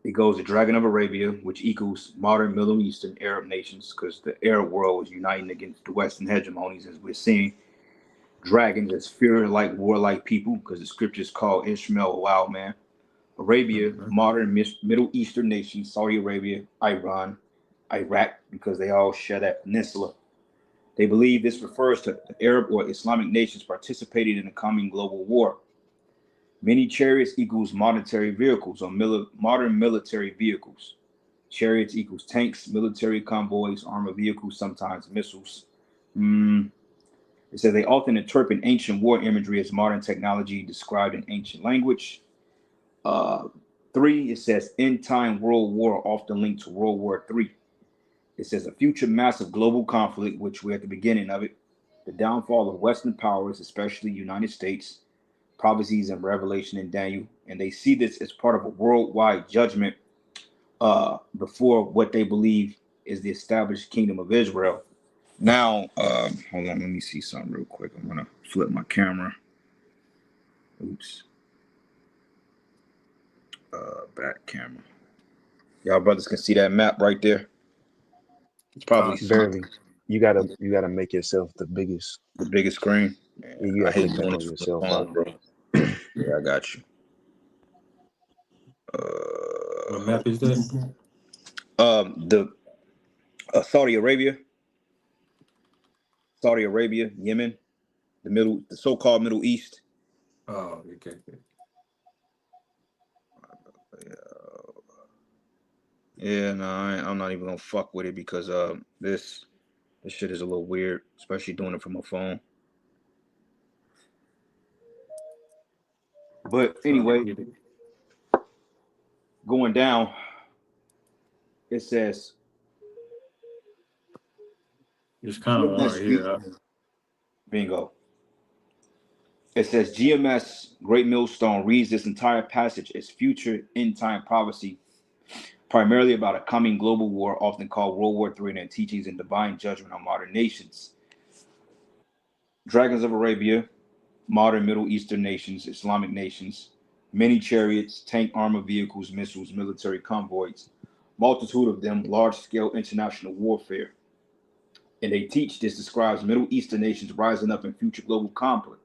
it goes to Dragon of Arabia, which equals modern Middle Eastern Arab nations, because the Arab world was uniting against the Western hegemonies, as we're seeing. Dragons as fear-like, warlike people, because the scriptures call Ishmael a wild man. Arabia, modern Middle Eastern nations, Saudi Arabia, Iran, Iraq, because they all share that peninsula. They believe this refers to the Arab or Islamic nations participating in the coming global war. Many chariots equals monetary vehicles or modern military vehicles. Chariots equals tanks, military convoys, armored vehicles, sometimes missiles. It says they often interpret ancient war imagery as modern technology described in ancient language. 3, it says end-time world war, often linked to World War III. It says a future massive global conflict, which we're at the beginning of it. The downfall of Western powers, especially United States, prophecies and revelation in Daniel, and they see this as part of a worldwide judgment before what they believe is the established kingdom of Israel. Now, hold on, let me see something real quick. I'm gonna flip my camera. Oops. Back camera. Y'all brothers can see that map right there. It's probably barely. You gotta make yourself the biggest screen. You I have to hate doing demo this yourself phone, out. bro. Yeah, I got you. What map is that? The Saudi Arabia, Yemen, the so-called Middle East. Oh, okay. Yeah, no, I'm not even gonna fuck with it, because this shit is a little weird, especially doing it from a phone. But anyway, going down, it says It's kind of right here. Bingo. It says GMS Great Millstone reads this entire passage as future end-time prophecy, primarily about a coming global war, often called World War III, and their teachings and divine judgment on modern nations. Dragons of Arabia, modern Middle Eastern nations, Islamic nations, many chariots, tank armored vehicles, missiles, military convoys, multitude of them, large-scale international warfare. And they teach this describes Middle Eastern nations rising up in future global conflict.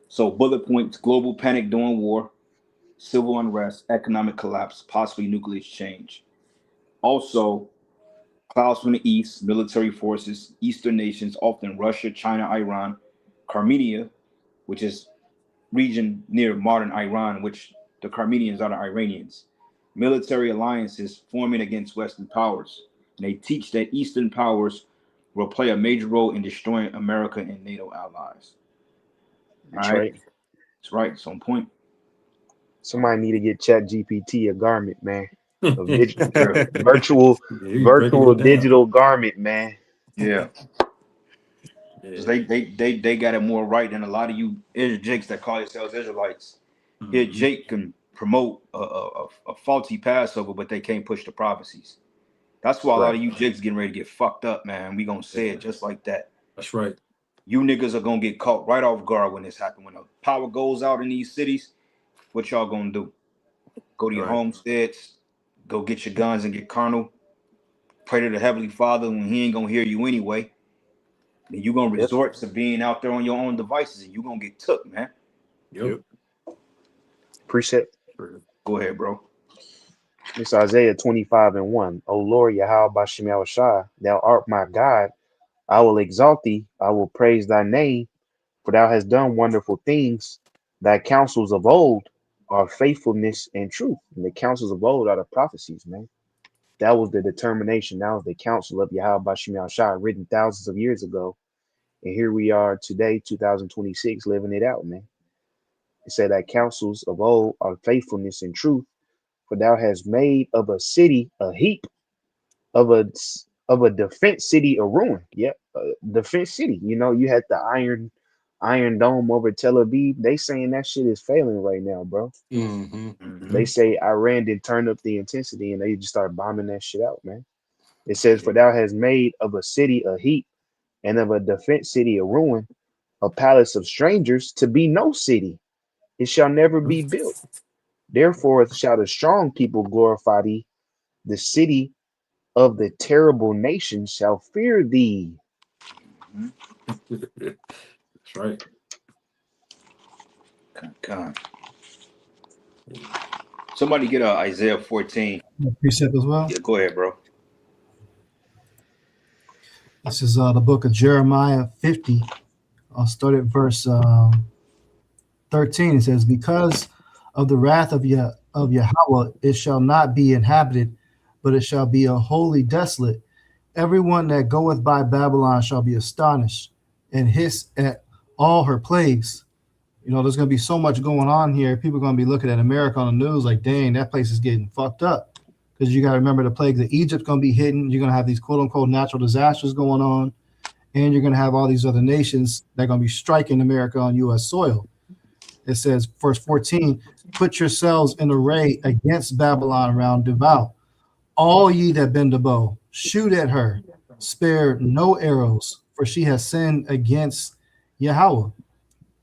So bullet points: global panic during war, civil unrest, economic collapse, possibly nuclear exchange. Also, clouds from the east, military forces, Eastern nations, often Russia, China, Iran, Armenia, which is region near modern Iran, which The Armenians are the Iranians. Military alliances forming against Western powers. And they teach that Eastern powers will play a major role in destroying America and NATO allies. That's All right, right. that's right. It's on point. Somebody need to get Chat GPT a garment, man. A Yeah, virtual, you breaking virtual it down. digital garment, man. yeah. Because they got it more right than a lot of you Jakes that call yourselves Israelites. Here, Mhm. Jake can promote a faulty Passover, but they can't push the prophecies. That's why a lot Right. of you Jakes getting ready to get fucked up, man. We gonna say Yeah. it just like that. That's right. You niggas are gonna get caught right off guard when this happens. When the power goes out in these cities, what y'all gonna do? Go to your Right. homesteads, go get your guns and get carnal. Pray to the Heavenly Father when He ain't gonna hear you anyway. Then you gonna Yep. resort to being out there on your own devices, and you gonna get took, man. Yep. Precept. Go ahead, bro. It's Isaiah 25:1. O Lord Yahweh Bashem Yahushua, thou art my God. I will exalt thee. I will praise thy name, for thou hast done wonderful things. Thy counsels of old are faithfulness and truth. And the counsels of old are the prophecies, man. That was the determination. That was the counsel of Yahweh Bashem Yahushua, written thousands of years ago. And here we are today, 2026, living it out, man. It said that counsels of old are faithfulness and truth, for thou hast made of a city a heap, of a defense city a ruin. Yep, defense city. You know, you had the Iron Dome over Tel Aviv. They saying that shit is failing right now, bro. Mm-hmm. They Mm-hmm. say Iran did turn up the intensity and they just start bombing that shit out, man. It says, Yeah. for thou hast made of a city a heap, and of a defense city a ruin, a palace of strangers to be no city. It shall never be built. Therefore shall the strong people glorify thee. The city of the terrible nation shall fear thee. Mm-hmm. That's right. Con. Somebody get Isaiah 14. Precept as well. Yeah, go ahead, bro. This is the book of Jeremiah 50. I'll start at verse 13. It says, because of the wrath of Yahweh, it shall not be inhabited, but it shall be a wholly desolate. Everyone that goeth by Babylon shall be astonished and hiss at all her plagues. You know, there's going to be so much going on here. People are going to be looking at America on the news like, dang, that place is getting fucked up. Because you got to remember the plagues of Egypt's going to be hitting. You're going to have these quote unquote natural disasters going on. And you're going to have all these other nations that are going to be striking America on U.S. soil. It says, verse 14, put yourselves in array against Babylon round about. All ye that bend a bow, shoot at her, spare no arrows, for she has sinned against Yahweh.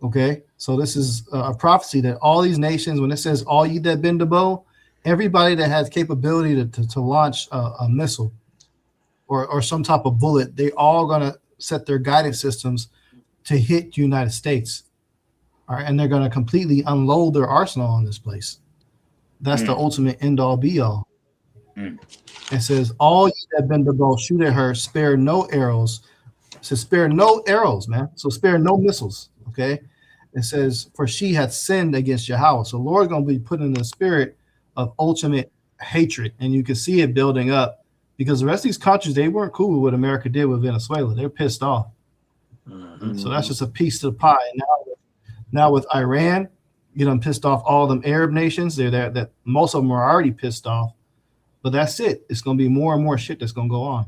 Okay, so this is a prophecy that all these nations, when it says all ye that bend a bow, everybody that has capability to launch a missile or some type of bullet, they all going to set their guidance systems to hit the United States. All right, and they're going to completely unload their arsenal on this place. That's the ultimate end all be all. It says, all ye that bend the bow, shoot at her, spare no arrows. It says, spare no arrows, man. So spare no missiles. Okay. It says, for she hath sinned against Yahweh. So Lord's going to be put in the spirit of ultimate hatred. And you can see it building up because the rest of these countries, they weren't cool with what America did with Venezuela. They're pissed off. Mm-hmm. So that's just a piece of the pie. Now with Iran, you know, pissed off all them Arab nations. They're there. That most of them are already pissed off. But that's it. It's going to be more and more shit that's going to go on.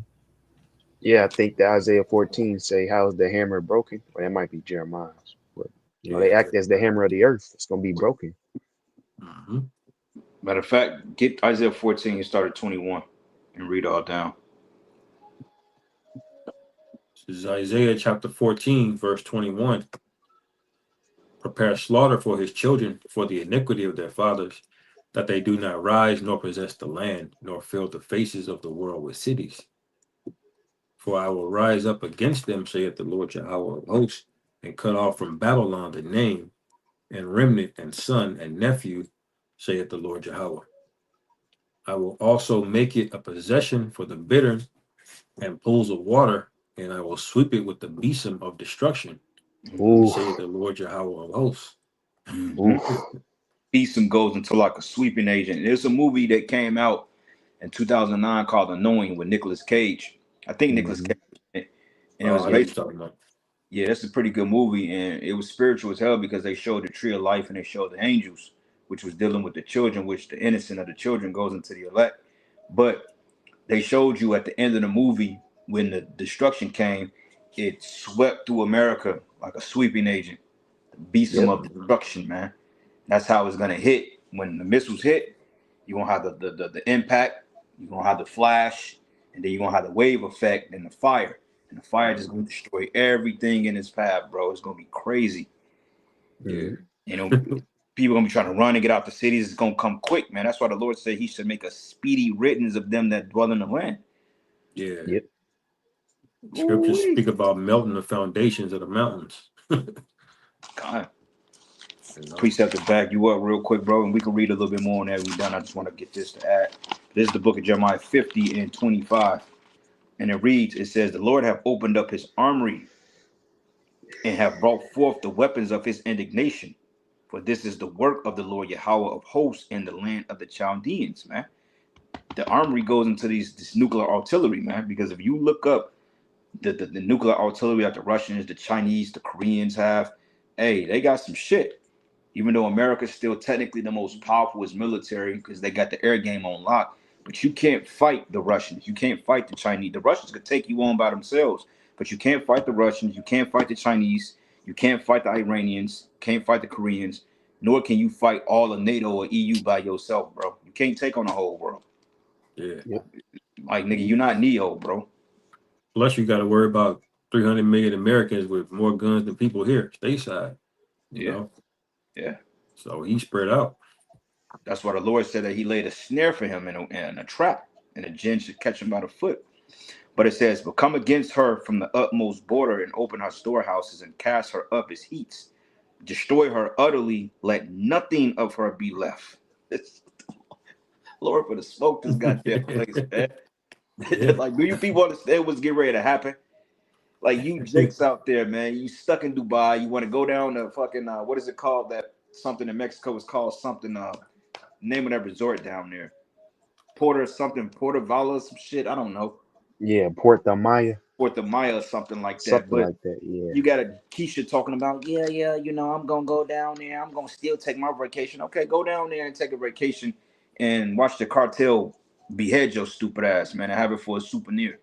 Yeah, I think the Isaiah 14 say, how is the hammer broken? Or that might be Jeremiah's. But you know, they act as the hammer of the earth. It's going to be broken. Mm-hmm. Matter of fact, get Isaiah 14 and start at 21 and read all down. This is Isaiah chapter 14, verse 21. Prepare slaughter for his children for the iniquity of their fathers, that they do not rise nor possess the land, nor fill the faces of the world with cities. For I will rise up against them, saith the Lord Yahweh of hosts, and cut off from Babylon the name, and remnant, and son, and nephew, saith the Lord Yahweh. I will also make it a possession for the bitter and pools of water, and I will sweep it with the besom of destruction, Ooh, saith the Lord Yahweh of hosts. Mm-hmm. ooh. Easton goes into like a sweeping agent. There's a movie that came out in 2009 called The Knowing with Nicolas Cage. I think Nicolas Mm-hmm. Cage, and it Oh, was I know what you're based. talking about. Yeah, that's a pretty good movie, and it was spiritual as hell because they showed the tree of life and they showed the angels, which was dealing with the children, which the innocent of the children goes into the elect. But they showed you at the end of the movie when the destruction came, it swept through America like a sweeping agent, besom Yep. of destruction, man. That's how it's gonna hit. When the missiles hit, you're gonna have the impact, you're gonna have the flash, and then you're gonna have the wave effect and the fire. And the fire just gonna destroy everything in its path, bro. It's gonna be crazy. Yeah. Mm-hmm. You know, people gonna be trying to run and get out the cities. It's gonna come quick, man. That's why the Lord said He should make a speedy riddance of them that dwell in the land. Yeah. Yep. Scriptures Ooh-wee. speak about melting the foundations of the mountains. God. You know? Precept to back you up real quick, bro, and we can read a little bit more on that. We done. I just want to get this to add. This is the book of Jeremiah 50 and 25. And it reads, it says, the Lord have opened up his armory and have brought forth the weapons of his indignation. For this is the work of the Lord Yahweh of hosts in the land of the Chaldeans, man. The armory goes into this nuclear artillery, man, because if you look up the nuclear artillery that the Russians, the Chinese, the Koreans have, hey, they got some shit. Even though America's still technically the most powerful as military because they got the air game on lock, but you can't fight the Russians. You can't fight the Chinese. The Russians could take you on by themselves, but you can't fight the Russians. You can't fight the Chinese. You can't fight the Iranians. Can't fight the Koreans. Nor can you fight all of NATO or EU by yourself, bro. You can't take on the whole world. Yeah. Yep. Like, nigga, you're not Neo, bro. Plus, you got to worry about 300 million Americans with more guns than people here, stateside. You Yeah, know, yeah. so he spread out. That's why the Lord said that he laid a snare for him in a trap, and a gin should catch him by the foot. But it says, but come against her from the utmost border and open her storehouses and cast her up as heats. Destroy her utterly, let nothing of her be left. It's, Lord, for the smoke this goddamn place, man. Yeah. Like, do you people understand what's getting ready to happen? Like, you jakes out there, man. You stuck in Dubai. You want to go down to fucking, what is it called? That something in Mexico is called something, name of that resort down there. Porter something, Porter Vala, some shit. I don't know. Yeah. Puerto Maya, Puerto Maya or something like that. something But like that. Yeah. you got a Keisha talking about, yeah, I'm gonna go down there. I'm gonna still take my vacation. Okay, go down there and take a vacation and watch the cartel behead your stupid ass, man, and have it for a souvenir,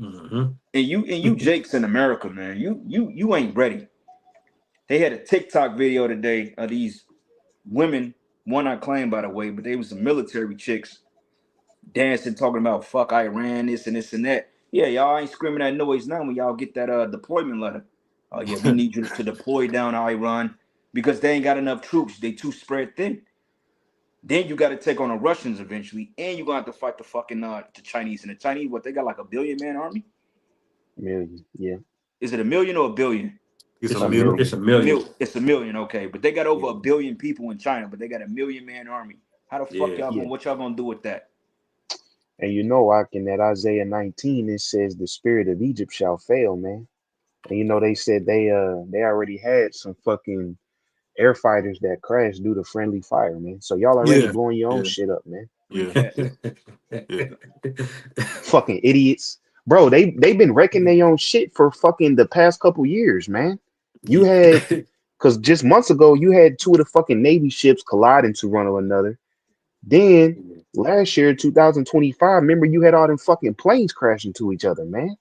Mm-hmm. And you Jakes in America, man, you ain't ready. They had a TikTok video today of these women, one I claim by the way, but they was some military chicks dancing, talking about fuck Iran, this and this and that. Yeah, y'all ain't screaming that noise now when y'all get that deployment letter. Oh yeah, we need you to deploy down Iran because they ain't got enough troops. They too spread thin. Then you got to take on the Russians eventually, and you gonna have to fight the fucking the Chinese. And the Chinese, what they got like a 1 billion man army? Million. Yeah. Is it a million or a billion? It's It's a a million. it's a million. It's a million, okay. But they got over Yeah. 1 billion people in China, but they got a 1 million man army. How the fuck Yeah. y'all Yeah. gonna what y'all gonna do with that? And you know, like in that Isaiah 19, it says the spirit of Egypt shall fail, man. And you know, they said they already had some fucking air fighters that crashed due to friendly fire, man. So y'all already Yeah, blowing your own yeah, shit up, man. yeah, Yeah. yeah. Fucking idiots. Bro, they've been wrecking their own shit for fucking the past couple years, man. You had because just months ago you had two of the fucking Navy ships collide into one another. Then last year, 2025, remember you had all them fucking planes crash into each other, man.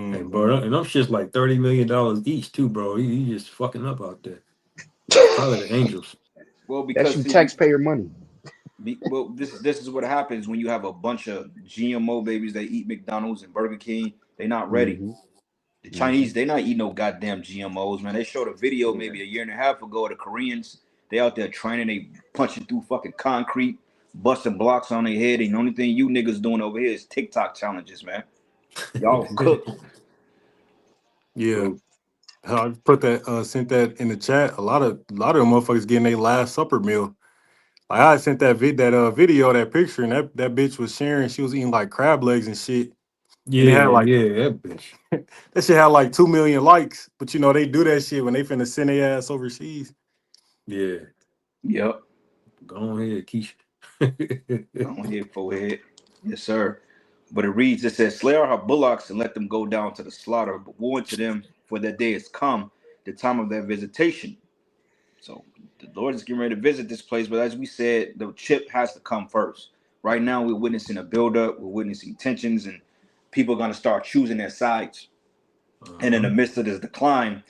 And bro, and them shit's like $30 million each too, bro. He just fucking up out there. Probably the Angels. Well, That's because you see, taxpayer money. well, this is what happens when you have a bunch of GMO babies that eat McDonald's and Burger King. They're not ready. Mm-hmm. The Mm-hmm. Chinese, they not eating no goddamn GMOs, man. They showed a video Yeah. maybe a year and a half ago of the Koreans. They out there training, they punching through fucking concrete, busting blocks on their head. And the only thing you niggas doing over here is TikTok challenges, man. Y'all cooked. Yeah. So I put that sent that in the chat. A lot of them motherfuckers getting their last supper meal. Like I sent that video, that picture, and that bitch was sharing. She was eating like crab legs and shit. And it had like that bitch. that shit had like 2 million likes. But you know they do that shit when they finna send their ass overseas. Yeah. Yep. Go ahead, Keisha. Go ahead, forehead. Yes, sir. But it reads, it says, slay all her bullocks and let them go down to the slaughter, but woe unto them, for their day is come, the time of their visitation. So the Lord is getting ready to visit this place, but as we said, the chip has to come first. Right now, we're witnessing a buildup, we're witnessing tensions, and people are going to start choosing their sides. And in the midst of this decline,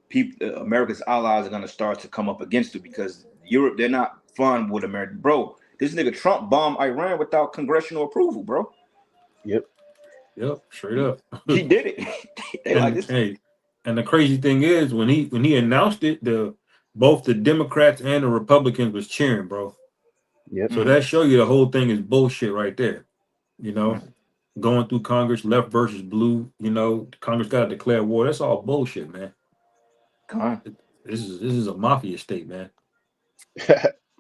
people, America's allies are going to start to come up against it because Europe, they're not fun with America. Bro, this nigga Trump bombed Iran without congressional approval, bro. Yep. Yep, straight up. He did it. They like And this. hey, and the crazy thing is when he announced it, both the Democrats and the Republicans was cheering, bro. Yep. So that show you the whole thing is bullshit right there. You know, Mm. going through Congress, left versus blue. You know, Congress got to declare war. That's all bullshit, man. God. This is a mafia state, man.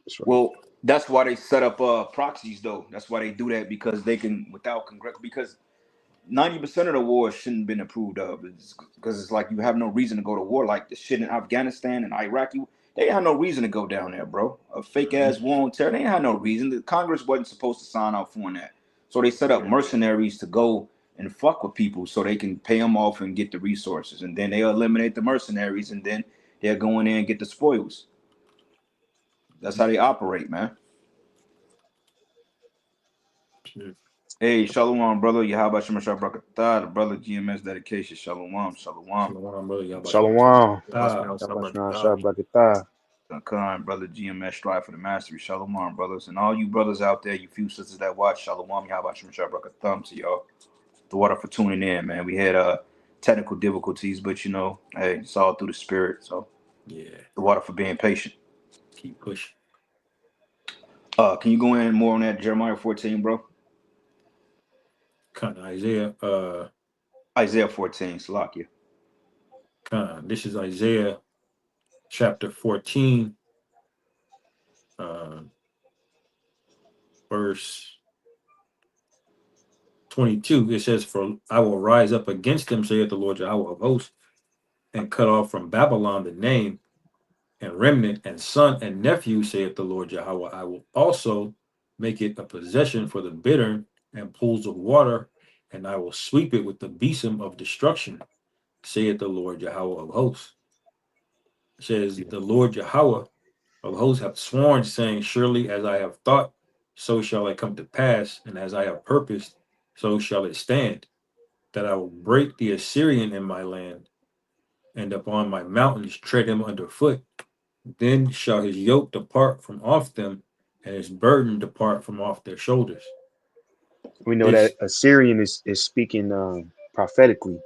That's right. Well, that's why they set up proxies, though. That's why they do that because they can, without Congress, because 90% of the war shouldn't have been approved of. Because it's like you have no reason to go to war. Like the shit in Afghanistan and Iraq, they had no reason to go down there, bro. A fake ass war on terror. They had no reason. The Congress wasn't supposed to sign off on that. So they set up mercenaries to go and fuck with people so they can pay them off and get the resources. And then they eliminate the mercenaries and then they'll go in there and get the spoils. That's how they operate, man. Hey, Shalom, brother. Yahaba Shemashah Brakatah, the brother GMS dedication. Shalom, Shalom. Shalom, brother. Y'all about Shalom. to- Yabashna Shabrakatah. Khan, brother GMS, strive for the mastery. Shalom, brothers. And all you brothers out there, you few sisters that watch, Shalom, Yahaba Shemashah Brakatah to y'all. The water for tuning in, man. We had technical difficulties, but you know, hey, it's all through the spirit. So Yeah, the water for being patient. keep pushing. Can you go in more on that Jeremiah 14, bro? Kind of Isaiah. Isaiah 14, Salakia. This is Isaiah chapter 14, verse 22. It says, "For I will rise up against them, saith the Lord Yahweh of hosts, and cut off from Babylon the name and remnant and son and nephew, saith the Lord Yahweh. I will also make it a possession for the bittern and pools of water, and I will sweep it with the besom of destruction, saith the Lord Yahweh of hosts." It says, "The Lord Yahweh of hosts hath sworn, saying, Surely as I have thought, so shall it come to pass, and as I have purposed, so shall it stand, that I will break the Assyrian in my land, and upon my mountains tread him underfoot. Then shall his yoke depart from off them, and his burden depart from off their shoulders." We know that This, Assyrian is speaking prophetically.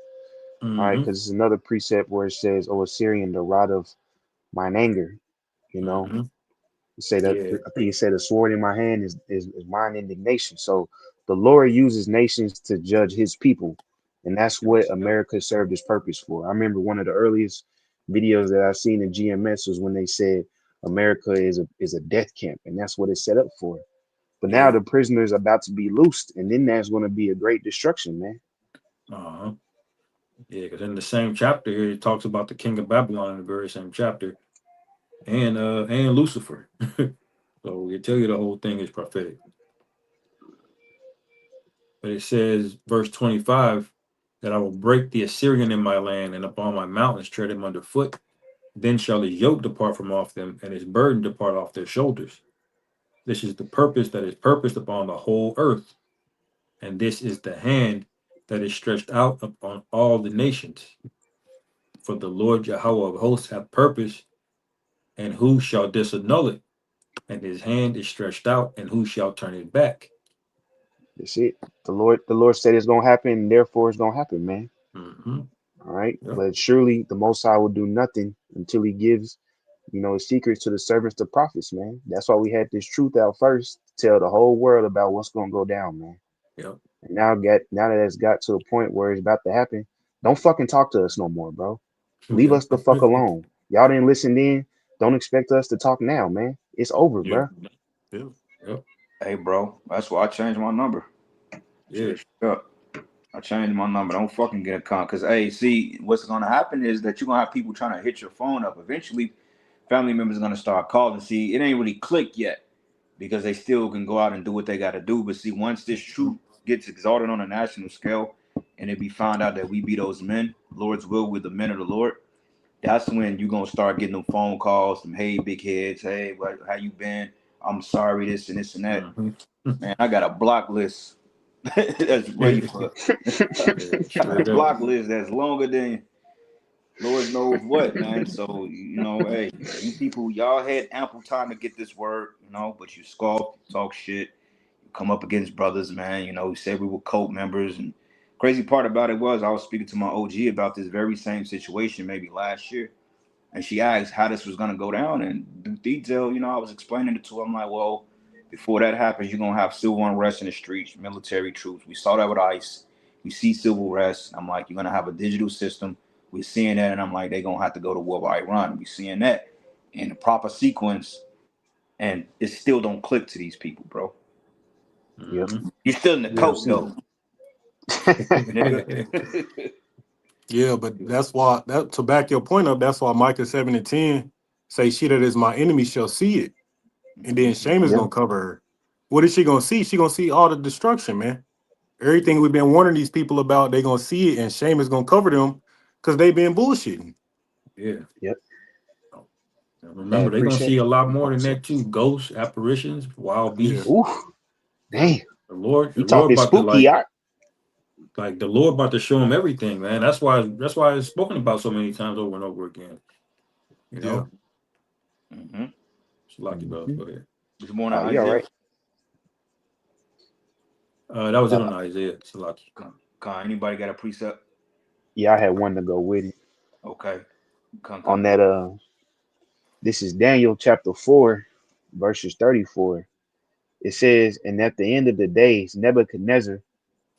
All right, mm-hmm, because it's another precept where it says, "Oh Assyrian, the rod of mine anger." You know, mm-hmm, you say that yeah, I think he said, "A sword in my hand is mine indignation." So the Lord uses nations to judge His people, and that's what yep, America served its purpose for. I remember one of the earliest videos that I've seen in GMS was when they said America is a death camp, and that's what it's set up for. But now yeah, the prisoners are about to be loosed, and then there's going to be a great destruction, man. uh-huh, yeah, because in the same chapter here, it talks about the king of Babylon in the very same chapter, and Lucifer. So it tell you the whole thing is prophetic. But it says, verse 25, that I will break the Assyrian in my land, and upon my mountains tread him underfoot. Then shall his yoke depart from off them, and his burden depart off their shoulders. This is the purpose that is purposed upon the whole earth, and this is the hand that is stretched out upon all the nations. For the Lord Yahweh of hosts hath purpose, and who shall disannul it? And his hand is stretched out, and who shall turn it back? That's it. The Lord said it's gonna happen, and therefore it's gonna happen, man. Mm-hmm. All right. Yep. But surely the Most High will do nothing until He gives, His secrets to the servants, the prophets, man. That's why we had this truth out first to tell the whole world about what's gonna go down, man. Yep. And now that it's got to a point where it's about to happen, don't fucking talk to us no more, bro. Leave Yep. us the fuck alone. Y'all didn't listen then. Don't expect us to talk now, man. It's over, Yeah. bro. Yeah. Yep. Hey, bro, that's why I changed my number. Yeah. Up. I changed my number. Don't fucking get a con. Cause hey, see, what's gonna happen is that you're gonna have people trying to hit your phone up. Eventually, family members are gonna start calling. See, it ain't really clicked yet because they still can go out and do what they got to do. But see, once this truth gets exalted on a national scale, and it be found out that we be those men, Lord's will, with the men of the Lord, that's when you're gonna start getting them phone calls from, hey, big heads, hey, how you been? I'm sorry, this and this and that. Man, I got a block list that's ready for a Straight up. block list that's longer than Lord knows what, man. So, hey, you people, y'all had ample time to get this word, but you scoff, talk shit, you come up against brothers, man. You said we were cult members. And crazy part about it was I was speaking to my OG about this very same situation maybe last year. And she asked how this was gonna go down, and in detail, I was explaining it to her. I'm like, well, before that happens, you're gonna have civil unrest in the streets, military troops. We saw that with ICE. We see civil unrest. I'm like, you're gonna have a digital system. We're seeing that, and I'm like, they're gonna have to go to war with Iran. We're seeing that in the proper sequence, and it still don't click to these people, bro. Yep. You're still in the We'll cult see. though, nigga. Yeah, but that's why that to back your point up, that's why Micah 7:10 say she that is my enemy shall see it. And then shame is Yeah. gonna cover her. What is she gonna see? She gonna see all the destruction, man. Everything we've been warning these people about, they gonna see it, and shame is gonna cover them because they've been bullshitting. Yeah. Yep. Remember, they're gonna Appreciate see a you. lot more than that too. Ghosts, apparitions, wild Yeah. beasts. Ooh, damn. The Lord You talking about to spooky, like the Lord about to show them everything, man. That's why it's spoken about so many times over and over again. You know? Mm-hmm. It's lucky, bro. Go ahead. This morning, You all Isaiah. right? That was it on Isaiah. It's lucky. Anybody got a precept? Yeah, I had one to go with it. Okay. On that, this is Daniel chapter 4, verses 34. It says, and at the end of the days, Nebuchadnezzar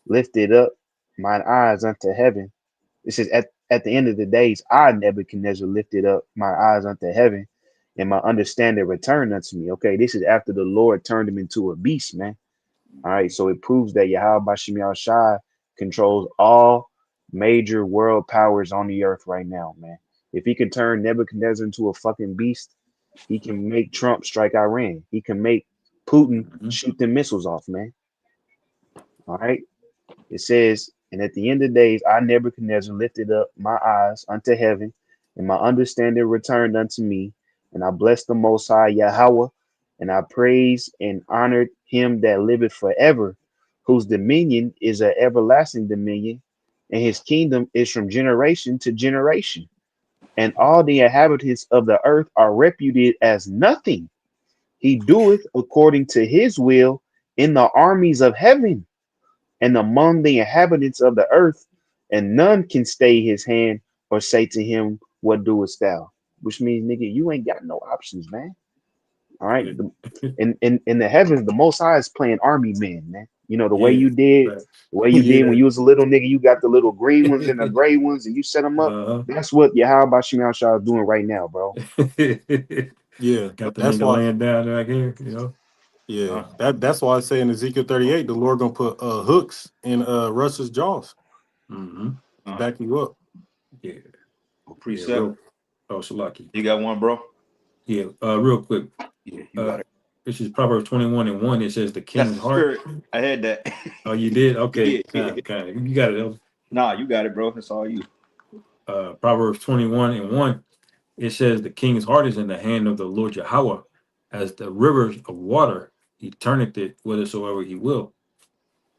lifted up mine eyes unto heaven. It says, at the end of the days, I, Nebuchadnezzar, lifted up my eyes unto heaven, and my understanding returned unto me. Okay, this is after the Lord turned him into a beast, man. All right, so it proves that Yahweh Bashim Yahushai controls all major world powers on the earth right now, man. If he can turn Nebuchadnezzar into a fucking beast, he can make Trump strike Iran. He can make Putin shoot them missiles off, man. All right. It says, and at the end of days, I, Nebuchadnezzar, lifted up my eyes unto heaven, and my understanding returned unto me. And I blessed the Most High Yahweh, and I praised and honored him that liveth forever, whose dominion is an everlasting dominion, and his kingdom is from generation to generation. And all the inhabitants of the earth are reputed as nothing. He doeth according to his will in the armies of heaven and among the inhabitants of the earth, and none can stay his hand or say to him, what doest thou? Which means, nigga, you ain't got no options, man. All right. In the heavens, the Most High is playing army men, man. You know, the way you did, when you was a little nigga, you got the little green ones and the gray ones, and you set them up. That's what Yahweh Bashim Yahushua is doing right now, bro. Yeah, Got the that's nigga why. laying down right here, you know. Yeah, that's why I say in Ezekiel 38, the Lord gonna put hooks in Russia's jaws to back you up. Yeah. Precept. Shalaki. You got one, bro? Yeah. Real quick. Yeah, you got it. This is Proverbs 21:1. It says the king's heart. I had that. Oh, you did? Okay. Yeah. You got it. Nah, you got it, bro. That's all you. Proverbs 21:1. It says the king's heart is in the hand of the Lord Yahweh, as the rivers of water. He turneth it whithersoever he will.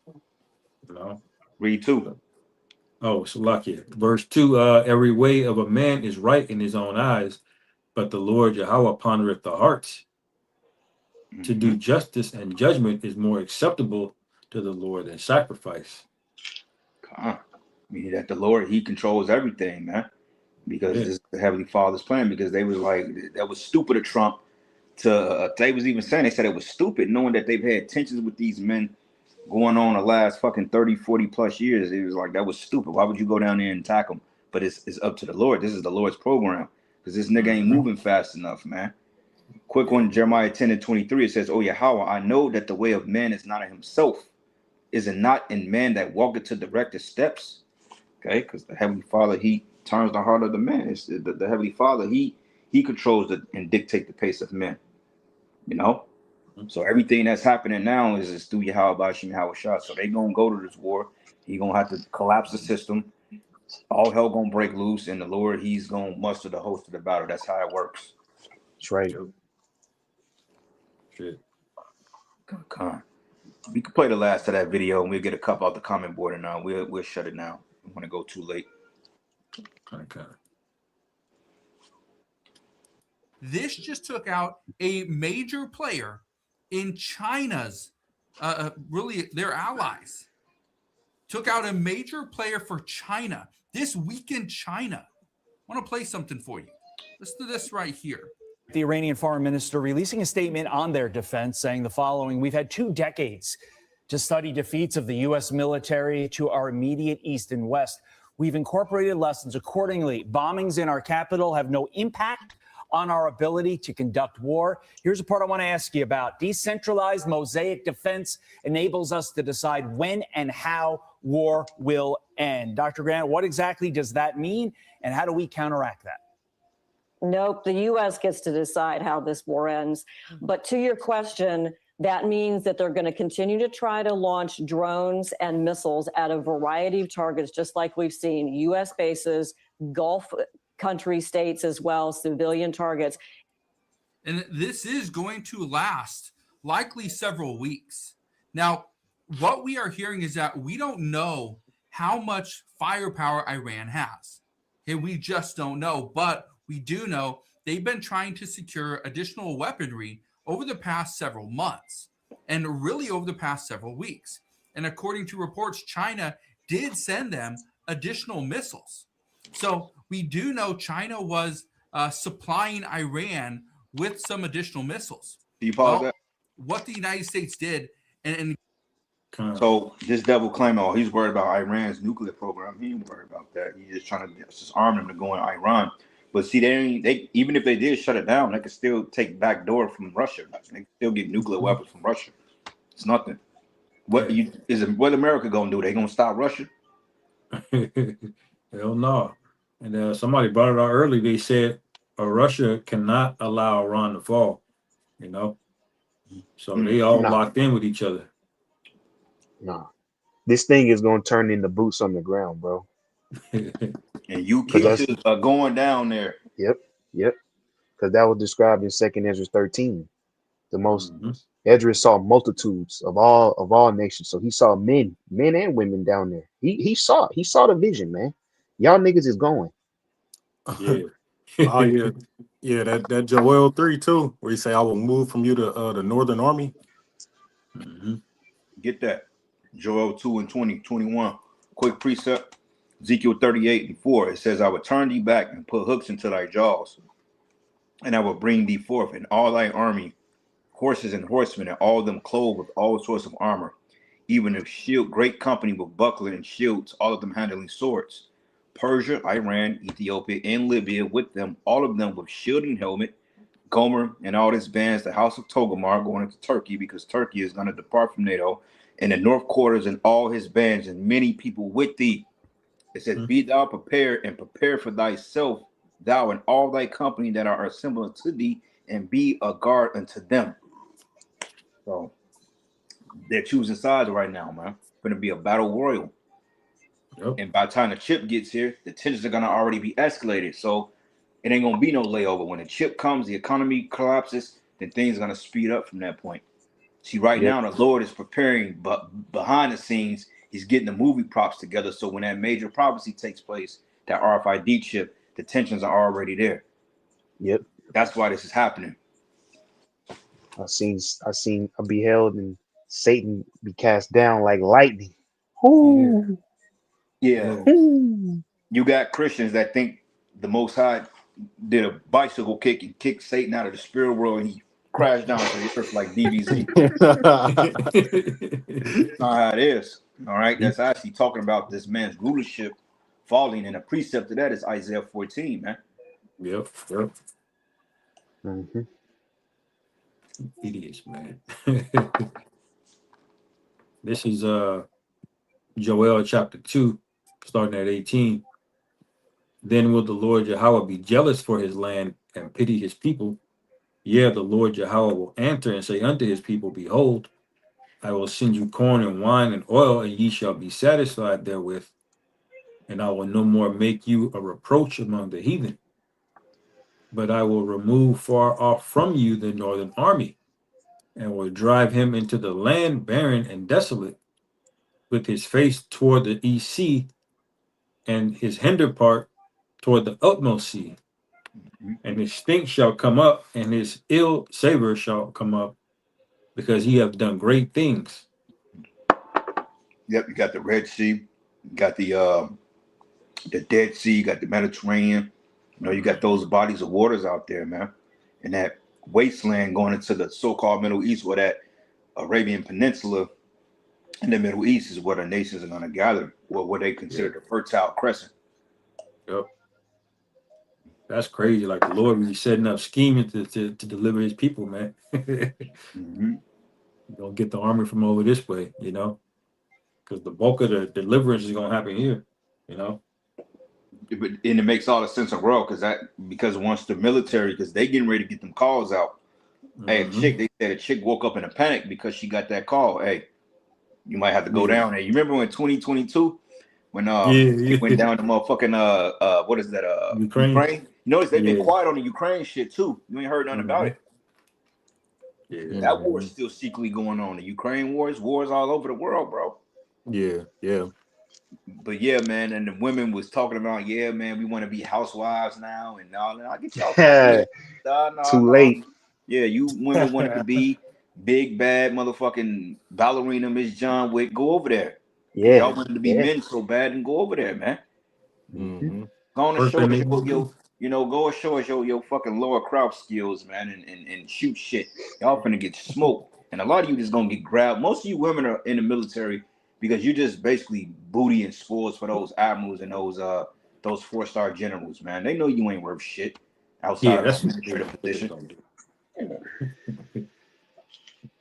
You know. Read 2. Oh, Salakia. Verse 2, every way of a man is right in his own eyes, but the Lord Yahweh pondereth the hearts. To do justice and judgment is more acceptable to the Lord than sacrifice. Meaning that the Lord, he controls everything, man. Because this is the Heavenly Father's plan. Because they was like, that was stupid of Trump to, they was even saying, they said it was stupid knowing that they've had tensions with these men going on the last fucking 30, 40 plus years. It was like, that was stupid. Why would you go down there and attack them? But it's up to the Lord. This is the Lord's program. Because this nigga ain't moving fast enough, man. Quick one, Jeremiah 10:23, it says, "Oh Yahweh, I know that the way of man is not in himself. Is it not in man that walketh to direct his steps?" Okay, because the Heavenly Father, he turns the heart of the man. It's the Heavenly Father, he He controls and dictate the pace of men. You know? So everything that's happening now is through Yahweh Shah. So they gonna go to this war. He gonna have to collapse the system. All hell gonna break loose, and the Lord, he's gonna muster the host of the battle. That's how it works. That's right. Shit. Come on. We could play the last of that video, and we'll get a couple out the comment board, and we'll shut it down. I don't want to go too late. Okay. This just took out a major player in China's, really their allies. Took out a major player for China. This weakened China. I want to play something for you. Listen to this right here. The Iranian foreign minister releasing a statement on their defense saying the following: we've had 2 decades to study defeats of the U.S. military to our immediate east and west. We've incorporated lessons accordingly. Bombings in our capital have no impact on our ability to conduct war. Here's a part I want to ask you about. Decentralized mosaic defense enables us to decide when and how war will end. Dr. Grant, what exactly does that mean, and how do we counteract that? Nope, the U.S. gets to decide how this war ends. But to your question, that means that they're going to continue to try to launch drones and missiles at a variety of targets, just like we've seen U.S. bases, Gulf country states as well, civilian targets. And this is going to last likely several weeks. Now, what we are hearing is that we don't know how much firepower Iran has. Okay, we just don't know, but we do know they've been trying to secure additional weaponry over the past several months and really over the past several weeks. And according to reports, China did send them additional missiles. So we do know China was supplying Iran with some additional missiles. Do you pause that? What the United States did, and so this devil claiming, oh, he's worried about Iran's nuclear program. He ain't worried about that. He's just trying to just arm them to go in Iran. But see, they even if they did shut it down, they could still take backdoor from Russia. They could still get nuclear weapons from Russia. It's nothing. What America gonna do? They gonna stop Russia? Hell no. And somebody brought it out early. They said Russia cannot allow Iran to fall. You know, so they all locked in with each other. Nah, this thing is gonna turn into boots on the ground, bro. And you keep going down there. Yep. Because that was described in 2nd Ezra 13. The most Ezra saw multitudes of all nations. So he saw men and women down there. He saw the vision, man. Y'all niggas is going. Yeah. Oh yeah. That Joel 3 too, where he say, "I will move from you to the Northern Army." Get that. Joel 2 and 20, 21. Quick precept. Ezekiel 38 and 4. It says, I will turn thee back and put hooks into thy jaws, and I will bring thee forth in all thy army, horses and horsemen, and all them clothed with all sorts of armor, even a shield, great company with buckler and shields, all of them handling swords. Persia, Iran, Ethiopia, and Libya with them, all of them with shield and helmet, Gomer and all his bands, the house of Togomar going into Turkey, because Turkey is going to depart from NATO, and the north quarters and all his bands, and many people with thee. It says, be thou prepared and prepare for thyself, thou and all thy company that are assembled unto thee, and be a guard unto them. So they're choosing sides right now, man. It's going to be a battle royal. Yep. And by the time the chip gets here, the tensions are going to already be escalated. So it ain't going to be no layover. When the chip comes, the economy collapses, then things are going to speed up from that point. See, right now, the Lord is preparing, but behind the scenes, he's getting the movie props together. So when that major prophecy takes place, that RFID chip, the tensions are already there. Yep. That's why this is happening. I beheld and Satan be cast down like lightning. Ooh. Yeah. Ooh. You got Christians that think the Most High did a bicycle kick and kicked Satan out of the spirit world, and he crashed down to the earth like DBZ. That's not how it is. All right. That's actually talking about this man's rulership falling, and a precept of that is Isaiah 14, man. Yep. Mm-hmm. Idiots, man. This is Joel chapter 2, starting at 18. Then will the Lord Yahweh be jealous for his land and pity his people, yeah, the Lord Yahweh will answer and say unto his people, behold, I will send you corn and wine and oil, and ye shall be satisfied therewith. And I will no more make you a reproach among the heathen, but I will remove far off from you the northern army, and will drive him into the land barren and desolate, with his face toward the east sea, and his hinder part toward the utmost sea. And his stink shall come up, and his ill savor shall come up, because he hath done great things. Yep, you got the Red Sea, you got the Dead Sea, you got the Mediterranean. You know, you got those bodies of waters out there, man. And that wasteland going into the so-called Middle East, where that Arabian Peninsula in the Middle East is where the nations are going to gather, or what they consider the Fertile Crescent. Yep. That's crazy. Like the Lord really setting up scheming to deliver his people, man. Mm-hmm. Don't get the army from over this way, you know, because the bulk of the deliverance is going to happen here, you know. But and it makes all the sense in the world, because once the military, because they getting ready to get them calls out. Hey, they said a chick woke up in a panic because she got that call. Hey, you might have to go down there. You remember in 2022 when it went down to motherfucking what is that Ukraine? You notice they've been quiet on the Ukraine shit too. You ain't heard nothing about it. Yeah, that war is still secretly going on. The Ukraine wars all over the world, bro. Yeah. But yeah, man, and the women was talking about, yeah, man, we want to be housewives now and all. I get y'all Too late. Yeah, you women wanted to be big bad motherfucking ballerina Miss John Wick. Go over there. Yeah, Y'all wanted to be men so bad, and go over there, man. Go on and show us go show us your fucking lower crop skills, man, and shoot shit. Y'all finna get smoked. And a lot of you just gonna get grabbed. Most of you women are in the military because you're just basically booty and spoils for those admirals and those 4-star generals, man. They know you ain't worth shit outside of an administrative position.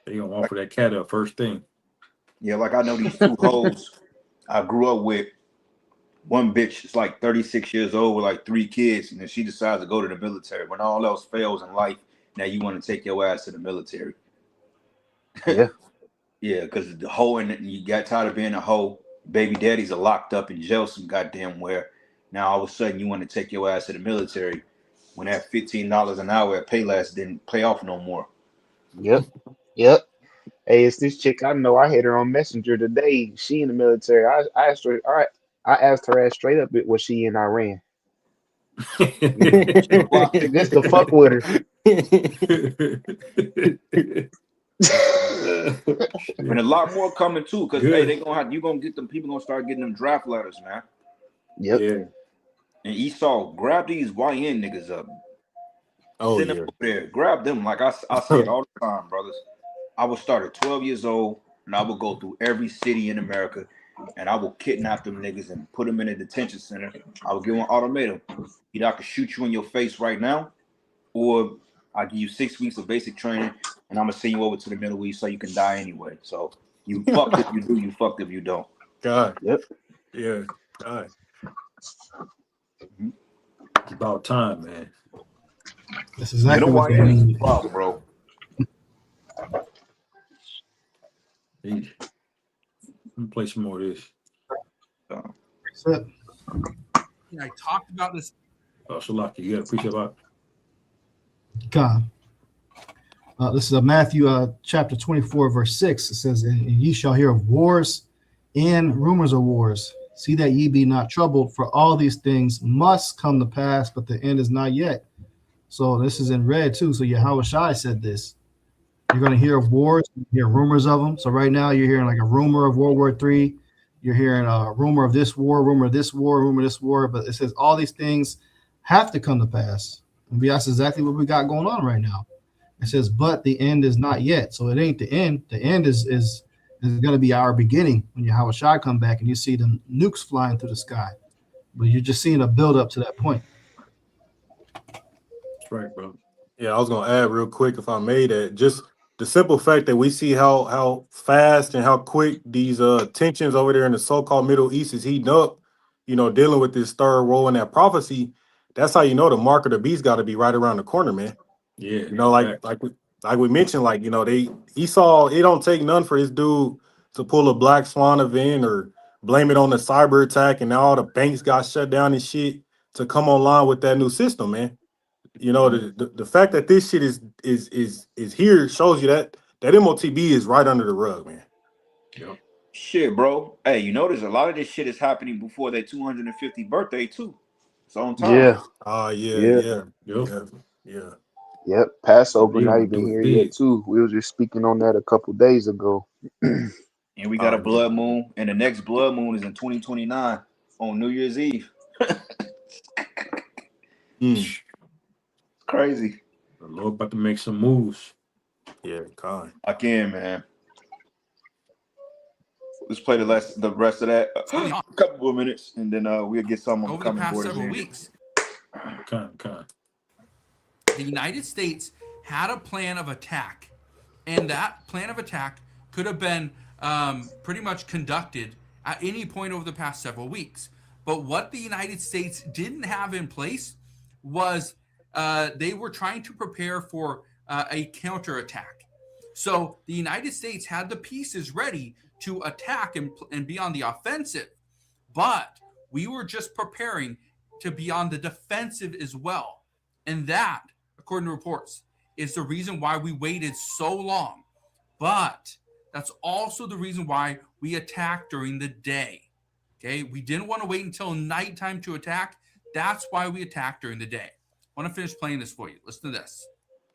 They gonna offer that cat up first thing. Yeah, like I know these two hoes I grew up with. One bitch is like 36 years old with like 3 kids, and then she decides to go to the military. When all else fails in life, now you want to take your ass to the military. Yeah. Yeah, because the hoe and you got tired of being a hoe. Baby daddies are locked up in jail some goddamn where. Now all of a sudden you want to take your ass to the military when that $15 an hour at Payless didn't pay off no more. Yep. Hey, it's this chick I know. I hit her on Messenger today. She in the military. I asked her. All right. I asked her ass straight up. Was she in Iran? Just to fuck with her. And a lot more coming too, because hey, you gonna get them people gonna start getting them draft letters, man. Yep. Yeah. And Esau, grab these YN niggas up. Send them over there. Grab them. Like I say it all the time, brothers. I will start at 12 years old, and I will go through every city in America, and I will kidnap them niggas and put them in a detention center. I will give them an ultimatum. Either I can shoot you in your face right now, or I'll give you 6 weeks of basic training, and I'm gonna send you over to the Middle East so you can die anyway. So you fucked if you do, you fucked if you don't. God. Yep. Yeah. God. It's about time, man. That's exactly what's going on. Wow, bro. Let me play some more of this. I talked about this. Oh, Shalaki, you got to preach about God. This is Matthew chapter 24, verse 6. It says, and ye shall hear of wars and rumors of wars. See that ye be not troubled, for all these things must come to pass, but the end is not yet. So this is in red too. So Yahweh Shai said this. You're going to hear of wars, hear rumors of them. So right now you're hearing like a rumor of World War III. You're hearing a rumor of this war, rumor of this war, rumor of this war. But it says all these things have to come to pass. And that's exactly what we got going on right now. It says, but the end is not yet. So it ain't the end. The end is going to be our beginning when Yahweh Shai come back and you see the nukes flying through the sky. But you're just seeing a build up to that point. That's right, bro. Yeah, I was gonna add real quick if I made that. Just the simple fact that we see how fast and how quick these tensions over there in the so-called Middle East is heating up, dealing with this third role in that prophecy. that's how you know the mark of the beast got to be right around the corner, man. Yeah. You know, like we mentioned, like, you know, Esau, it don't take none for this dude to pull a black swan event or blame it on the cyber attack and now all the banks got shut down and shit to come online with that new system, man. You know, the fact that this shit is here shows you that MOTB is right under the rug, man. Yep. Shit, bro. Hey, you notice a lot of this shit is happening before their 250th birthday too. It's on time. Yeah, Yeah. yep. Passover They not gonna even do it here yet big. too. We were just speaking on that a couple days ago. And we got a blood moon, and the next blood moon is in 2029 on New Year's Eve. Mm. Crazy. The Lord about to make some moves. Yeah, God. Again, man. Let's play the rest of that. Really A couple more minutes, and then we'll get some on over the the coming past board. several weeks. Con. The United States had a plan of attack, and that plan of attack could have been pretty much conducted at any point over the past several weeks. But what the United States didn't have in place was they were trying to prepare for a counterattack. So the United States had the pieces ready to attack and be on the offensive, but we were just preparing to be on the defensive as well. And that, according to reports, is the reason why we waited so long. But that's also the reason why we attacked during the day. Okay, we didn't want to wait until nighttime to attack. That's why we attacked during the day. I want to finish playing this for you. Listen to this.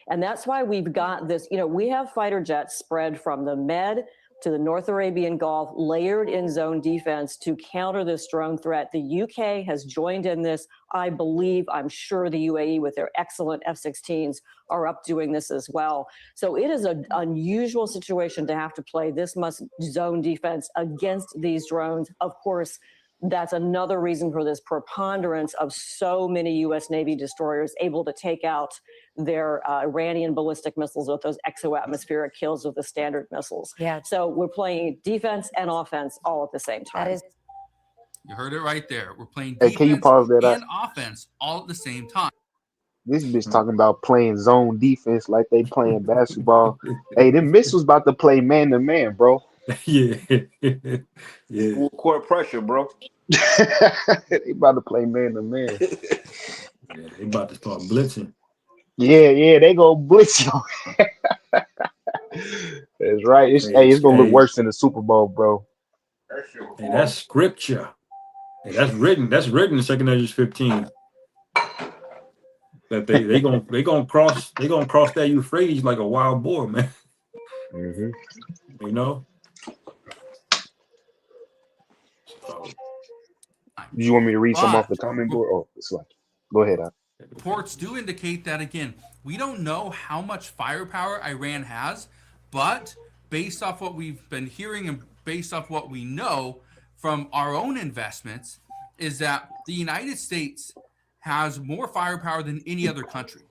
And that's why we've got this, we have fighter jets spread from the Med to the North Arabian Gulf, layered in zone defense to counter this drone threat. The UK has joined in this. I believe, I'm sure the UAE with their excellent F-16s are up doing this as well. So it is an unusual situation to have to play this much zone defense against these drones. Of course, that's another reason for this preponderance of so many U.S. Navy destroyers able to take out their Iranian ballistic missiles with those exo-atmospheric kills with the Standard missiles. Yeah. So we're playing defense and offense all at the same time. That is. You heard it right there. We're playing Hey, defense can you pause that? and offense all at the same time. This bitch talking about playing zone defense like they playing basketball. Hey, them missiles about to play man to man, bro. Yeah. Full court pressure, bro. They about to play man to man. Yeah, they about to start blitzing. Yeah, they go blitz you. That's right. It's gonna look worse than the Super Bowl, bro. Hey, that's scripture. Hey, that's written in 2 Ezra 15. That they gonna cross that Euphrates like a wild boar, man. Mm-hmm. You know. Do you want me to read some off the comment board? Oh, it's like, go ahead. Reports do indicate that, again, we don't know how much firepower Iran has, but based off what we've been hearing and based off what we know from our own investments, is that the United States has more firepower than any other country.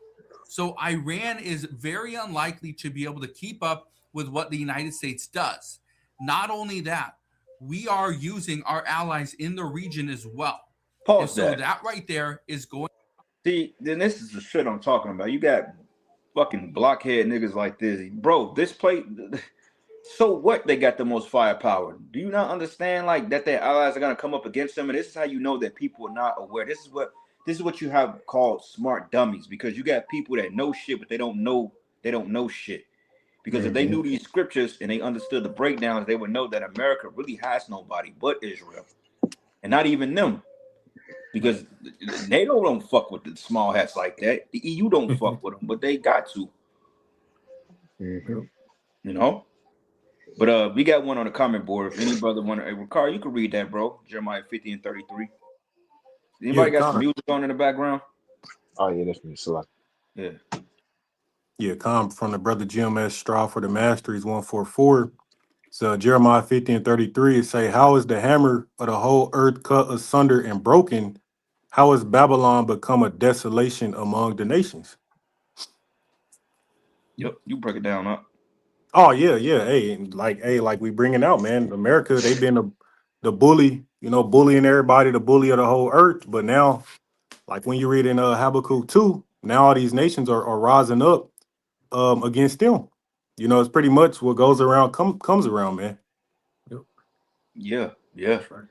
So Iran is very unlikely to be able to keep up with what the United States does. Not only that, we are using our allies in the region as well. Pause and so that right there is going. See, then this is the shit I'm talking about. You got fucking blockhead niggas like this. Bro, this play, so what they got the most firepower? Do you not understand like that their allies are gonna come up against them? And this is how you know that people are not aware. This is what you have called smart dummies, because you got people that know shit, but they don't know shit. Because if they knew these scriptures and they understood the breakdowns, they would know that America really has nobody but Israel. And not even them. Because NATO don't fuck with the small hats like that. The EU don't fuck with them, but they got to. Mm-hmm. You know? But we got one on the comment board. If any brother want to, Ricardo, you can read that, bro. Jeremiah 50 and 33. Anybody got some music on in the background? Oh, yeah, that's me. Select. Yeah. Yeah, comment from the brother Jim S. Straw for the Masteries 144. So Jeremiah 50 and 33, it say, how is the hammer of the whole earth cut asunder and broken? How has Babylon become a desolation among the nations? Yep, you break it down up. Oh, yeah. Hey, like we bringing out, man. America, they've been the bully, bullying everybody, the bully of the whole earth. But now, Like when you read in Habakkuk 2, now all these nations are rising up against them. You know, it's pretty much what goes around comes around, man. Yep. Yeah, yeah. That's right.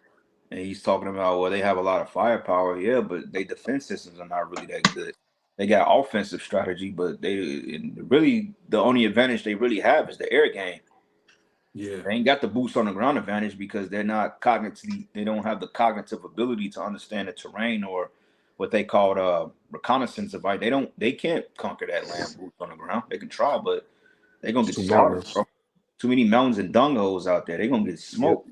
And he's talking about, well, they have a lot of firepower, yeah, but their defense systems are not really that good. They got offensive strategy, but really the only advantage they really have is the air game. Yeah. They ain't got the boots on the ground advantage because they're not cognitively, they don't have the cognitive ability to understand the terrain or what they call reconnaissance device. They can't conquer that land boots on the ground. They can try, but they're gonna It's get too slaughtered, mountainous. bro. Too many mountains and dung holes out there. They're gonna get Yep. smoked.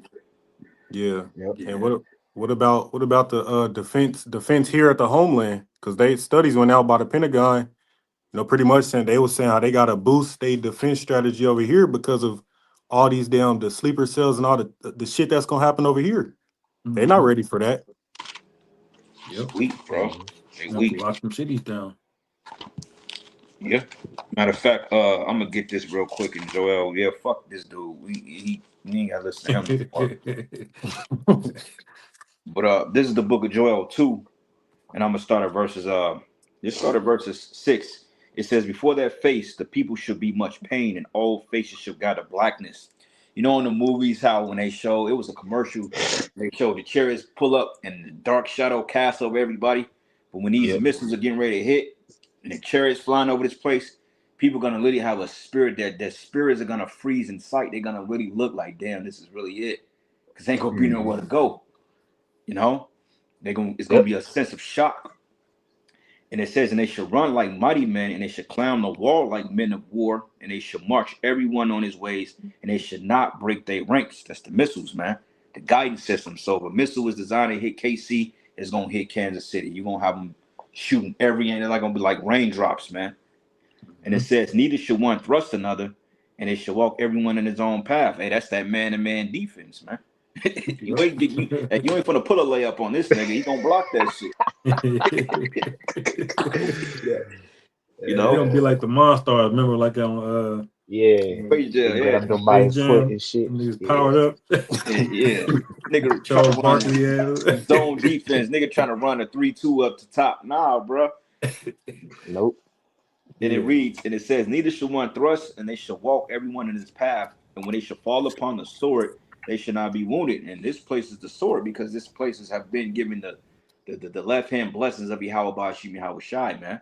Yeah. Yep. And Yeah. what about the defense here at the homeland? Because they studies went out by the Pentagon, you know, pretty much saying they were saying how they got to boost their defense strategy over here because of all these the sleeper cells and all the shit that's gonna happen over here. They're not Mhm. ready for that. Yep. It's weak, bro. Mhm. They You have to weak. lock them cities down. Yeah. Matter of fact, I'm gonna get this real quick. And Joel, yeah, fuck this dude. We ain't gotta listen to him no more. But this is the book of Joel 2, and I'm gonna start at verses 6. It says, before their face the people should be much pain, and all faces should gather blackness. You know, in the movies, how when they show, it was a commercial, they showed the chariots pull up and the dark shadow cast over everybody. But when these Yep. missiles are getting ready to hit and the chariots flying over this place, people gonna literally have a spirit that their spirits are gonna freeze in sight. They're gonna really look like, damn, this is really it. Cause ain't gonna be Mhm. nowhere to go. You know? It's gonna Yep. be a sense of shock. And it says, and they shall run like mighty men, and they shall climb the wall like men of war, and they shall march everyone on his ways, and they should not break their ranks. That's the missiles, man. The guidance system. So if a missile is designed to hit KC, it's gonna hit Kansas City. You're gonna have them shooting every end. They're like gonna be like raindrops, man. And it says, neither should one thrust another, and they shall walk everyone in his own path. Hey, that's that man-to-man defense, man. you ain't you ain't gonna put a layup on this nigga. He gonna block that shit. Yeah. You They're know, gonna be like the Monstars. Remember, like on Yeah. Space They Jam, yeah, grabbed him by Space his foot Jam, and shit. them niggas Yeah. powered up. yeah. Nigga trying to Charles run Barkley ass. zone defense. Nigga trying to run a 3-2 up to top. Nah, bro. Nope. And it Yeah. reads, and it says, neither shall one thrust, and they shall walk everyone in his path. And when they shall fall upon the sword, they shall not be wounded. And this place is the sword, because this places have been given the left hand blessings of Yahweh Bashim Yahweh Shai, man.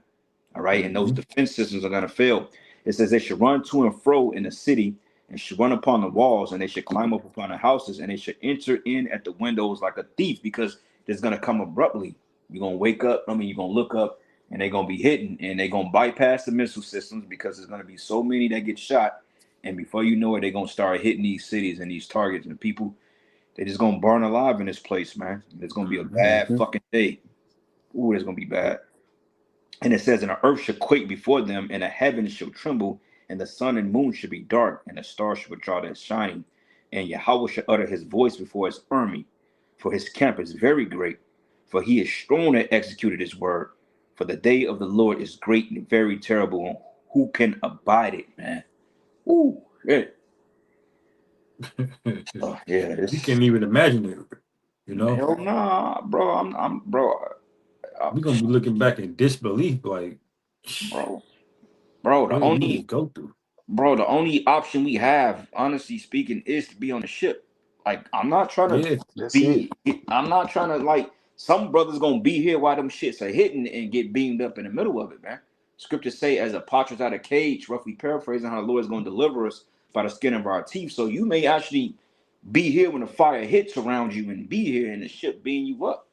All right. And those Mhm. defense systems are going to fail. It says they should run to and fro in the city, and should run upon the walls, and they should climb up upon the houses, and they should enter in at the windows like a thief, because it's going to come abruptly. You're going to wake up. I mean, you're going to look up, and they're going to be hitting, and they're going to bypass the missile systems, because there's going to be so many that get shot. And before you know it, they're going to start hitting these cities and these targets, and people, they're just going to burn alive in this place, man. It's going to be a Mhm. bad Mhm. fucking day. Ooh, it's going to be bad. And it says, and the earth shall quake before them, and the heavens shall tremble, and the sun and moon shall be dark, and the stars shall withdraw their shining. And Yahweh shall utter his voice before his army, for his camp is very great. For he is strong that executed his word. For the day of the Lord is great and very terrible. And who can abide it, man? Ooh, yeah. Yeah, We this can't even imagine it. You know, hell nah, bro. Bro, we're gonna be looking back in disbelief, like, bro, bro. what The did we only just go through? Bro, the only option we have, honestly speaking, is to be on the ship. Like, I'm not trying to Yeah. That's it. be, I'm not trying to, like, some brothers gonna be here while them shits are hitting and get beamed up in the middle of it, man. Scriptures say, as a partridge out of cage, roughly paraphrasing how the Lord is gonna deliver us by the skin of our teeth. So you may actually be here when the fire hits around you and be here in the ship beating you up.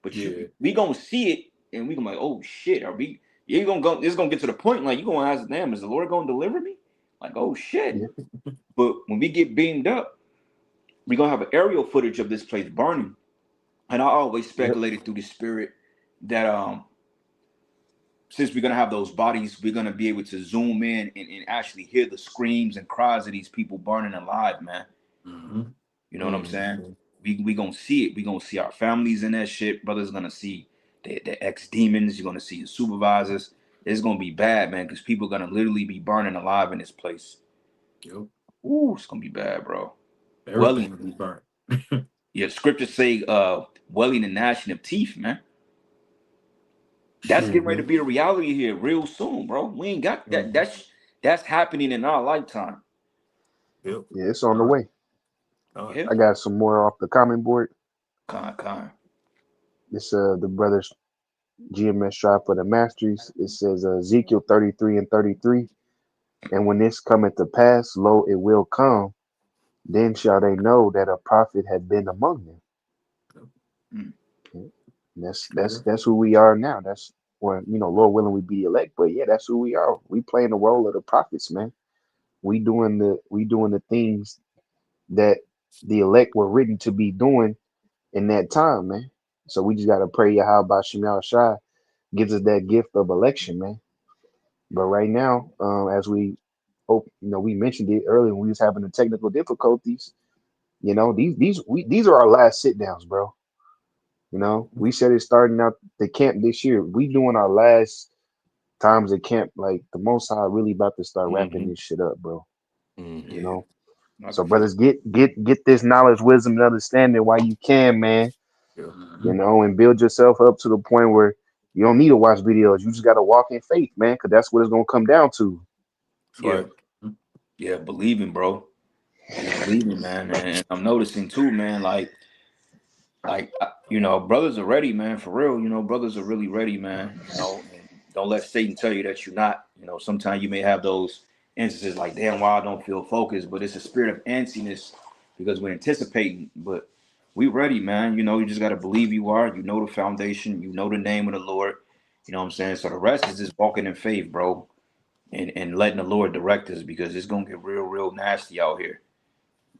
But Yeah. we gonna see it and we gonna be like, oh shit, are we, you gonna go, it's gonna get to the point like you gonna ask, damn, is the Lord gonna deliver me? Like, oh shit. Yeah. But when we get beamed up, we're gonna have an aerial footage of this place burning. And I always Yep. speculated through the spirit that since we're gonna have those bodies, we're gonna be able to zoom in and actually hear the screams and cries of these people burning alive, man. Mhm. You know what I'm saying? Mhm. We gonna see it. We gonna see our families in that shit. Brothers gonna see the ex demons. You're gonna see the supervisors. It's gonna be bad, man, because people are gonna literally be burning alive in this place. Yep. Ooh, it's gonna be bad, bro. Everything Welling, will be burnt. yeah, scriptures say welling and gnashing of teeth, man. That's getting ready to be a reality here real soon, bro. We ain't got that. That's happening in our lifetime. Yep. Yeah, it's on the way. Yeah. I got some more off the comment board. Con. This the brothers GMS Strive for the Masteries. It says Ezekiel 33 and 33. And when this cometh to pass, lo, it will come. Then shall they know that a prophet had been among them. Mm. That's who we are now. That's when, Lord willing, we be elect. But yeah, that's who we are. We playing the role of the prophets, man. We doing the things that the elect were written to be doing in that time, man. So we just gotta pray Yahweh Shem Shai gives us that gift of election, man. But right now, as we hope, we mentioned it earlier when we was having the technical difficulties. These are our last sit downs, bro. We said it starting out the camp this year. We doing our last times at camp. Like the Most High really about to start wrapping this shit up, bro. Yeah. So brothers, get this knowledge, wisdom, and understanding while you can, man. And build yourself up to the point where you don't need to watch videos. You just got to walk in faith, man, because that's what it's gonna come down to. Yeah, believing, bro. Just believing, man. And I'm noticing too, man. Like brothers are ready, man. For real, brothers are really ready, man. And don't let Satan tell you that you're not. Sometimes you may have those instances like, damn, why I don't feel focused, but it's a spirit of antsiness because we're anticipating. But we ready, man. You just got to believe you are. You know the foundation. You know the name of the Lord. You know what I'm saying? So the rest is just walking in faith, bro, and letting the Lord direct us because it's gonna get real, real nasty out here.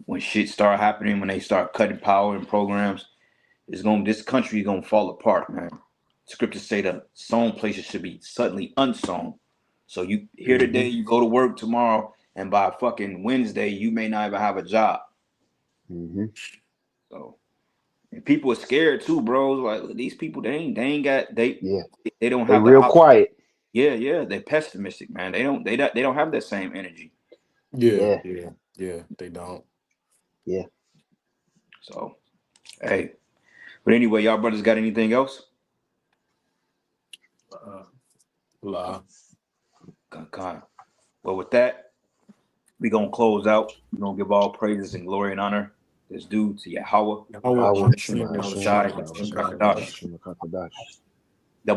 When shit start happening, when they start cutting power and programs, this country is gonna fall apart, man. Scriptures say the sown places should be suddenly unsown. So you here today, you go to work tomorrow, and by fucking Wednesday, you may not even have a job. So, and people are scared too, bro. Like these people, they don't have They the real quiet. Yeah, they're pessimistic, man. They don't have that same energy. Yeah, they don't. Yeah. So, hey, but anyway, y'all brothers got anything else? Lie. Well, with that, we gonna close out. We're gonna give all praises and glory and honor that's due to Yahweh. Double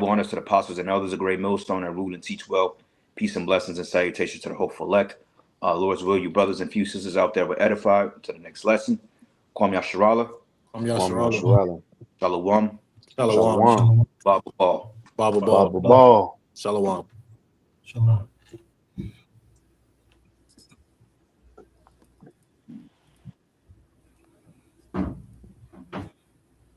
honors to the apostles and elders, a great millstone that rule and teach well. Peace and blessings and salutations to the hopeful elect. Lord's will, you brothers and few sisters out there were edified. To the next lesson. Kwam Yasharala. Shalom. Shalom. Shalom. Baba Ball. Baba Ball. Shalom. Shalom.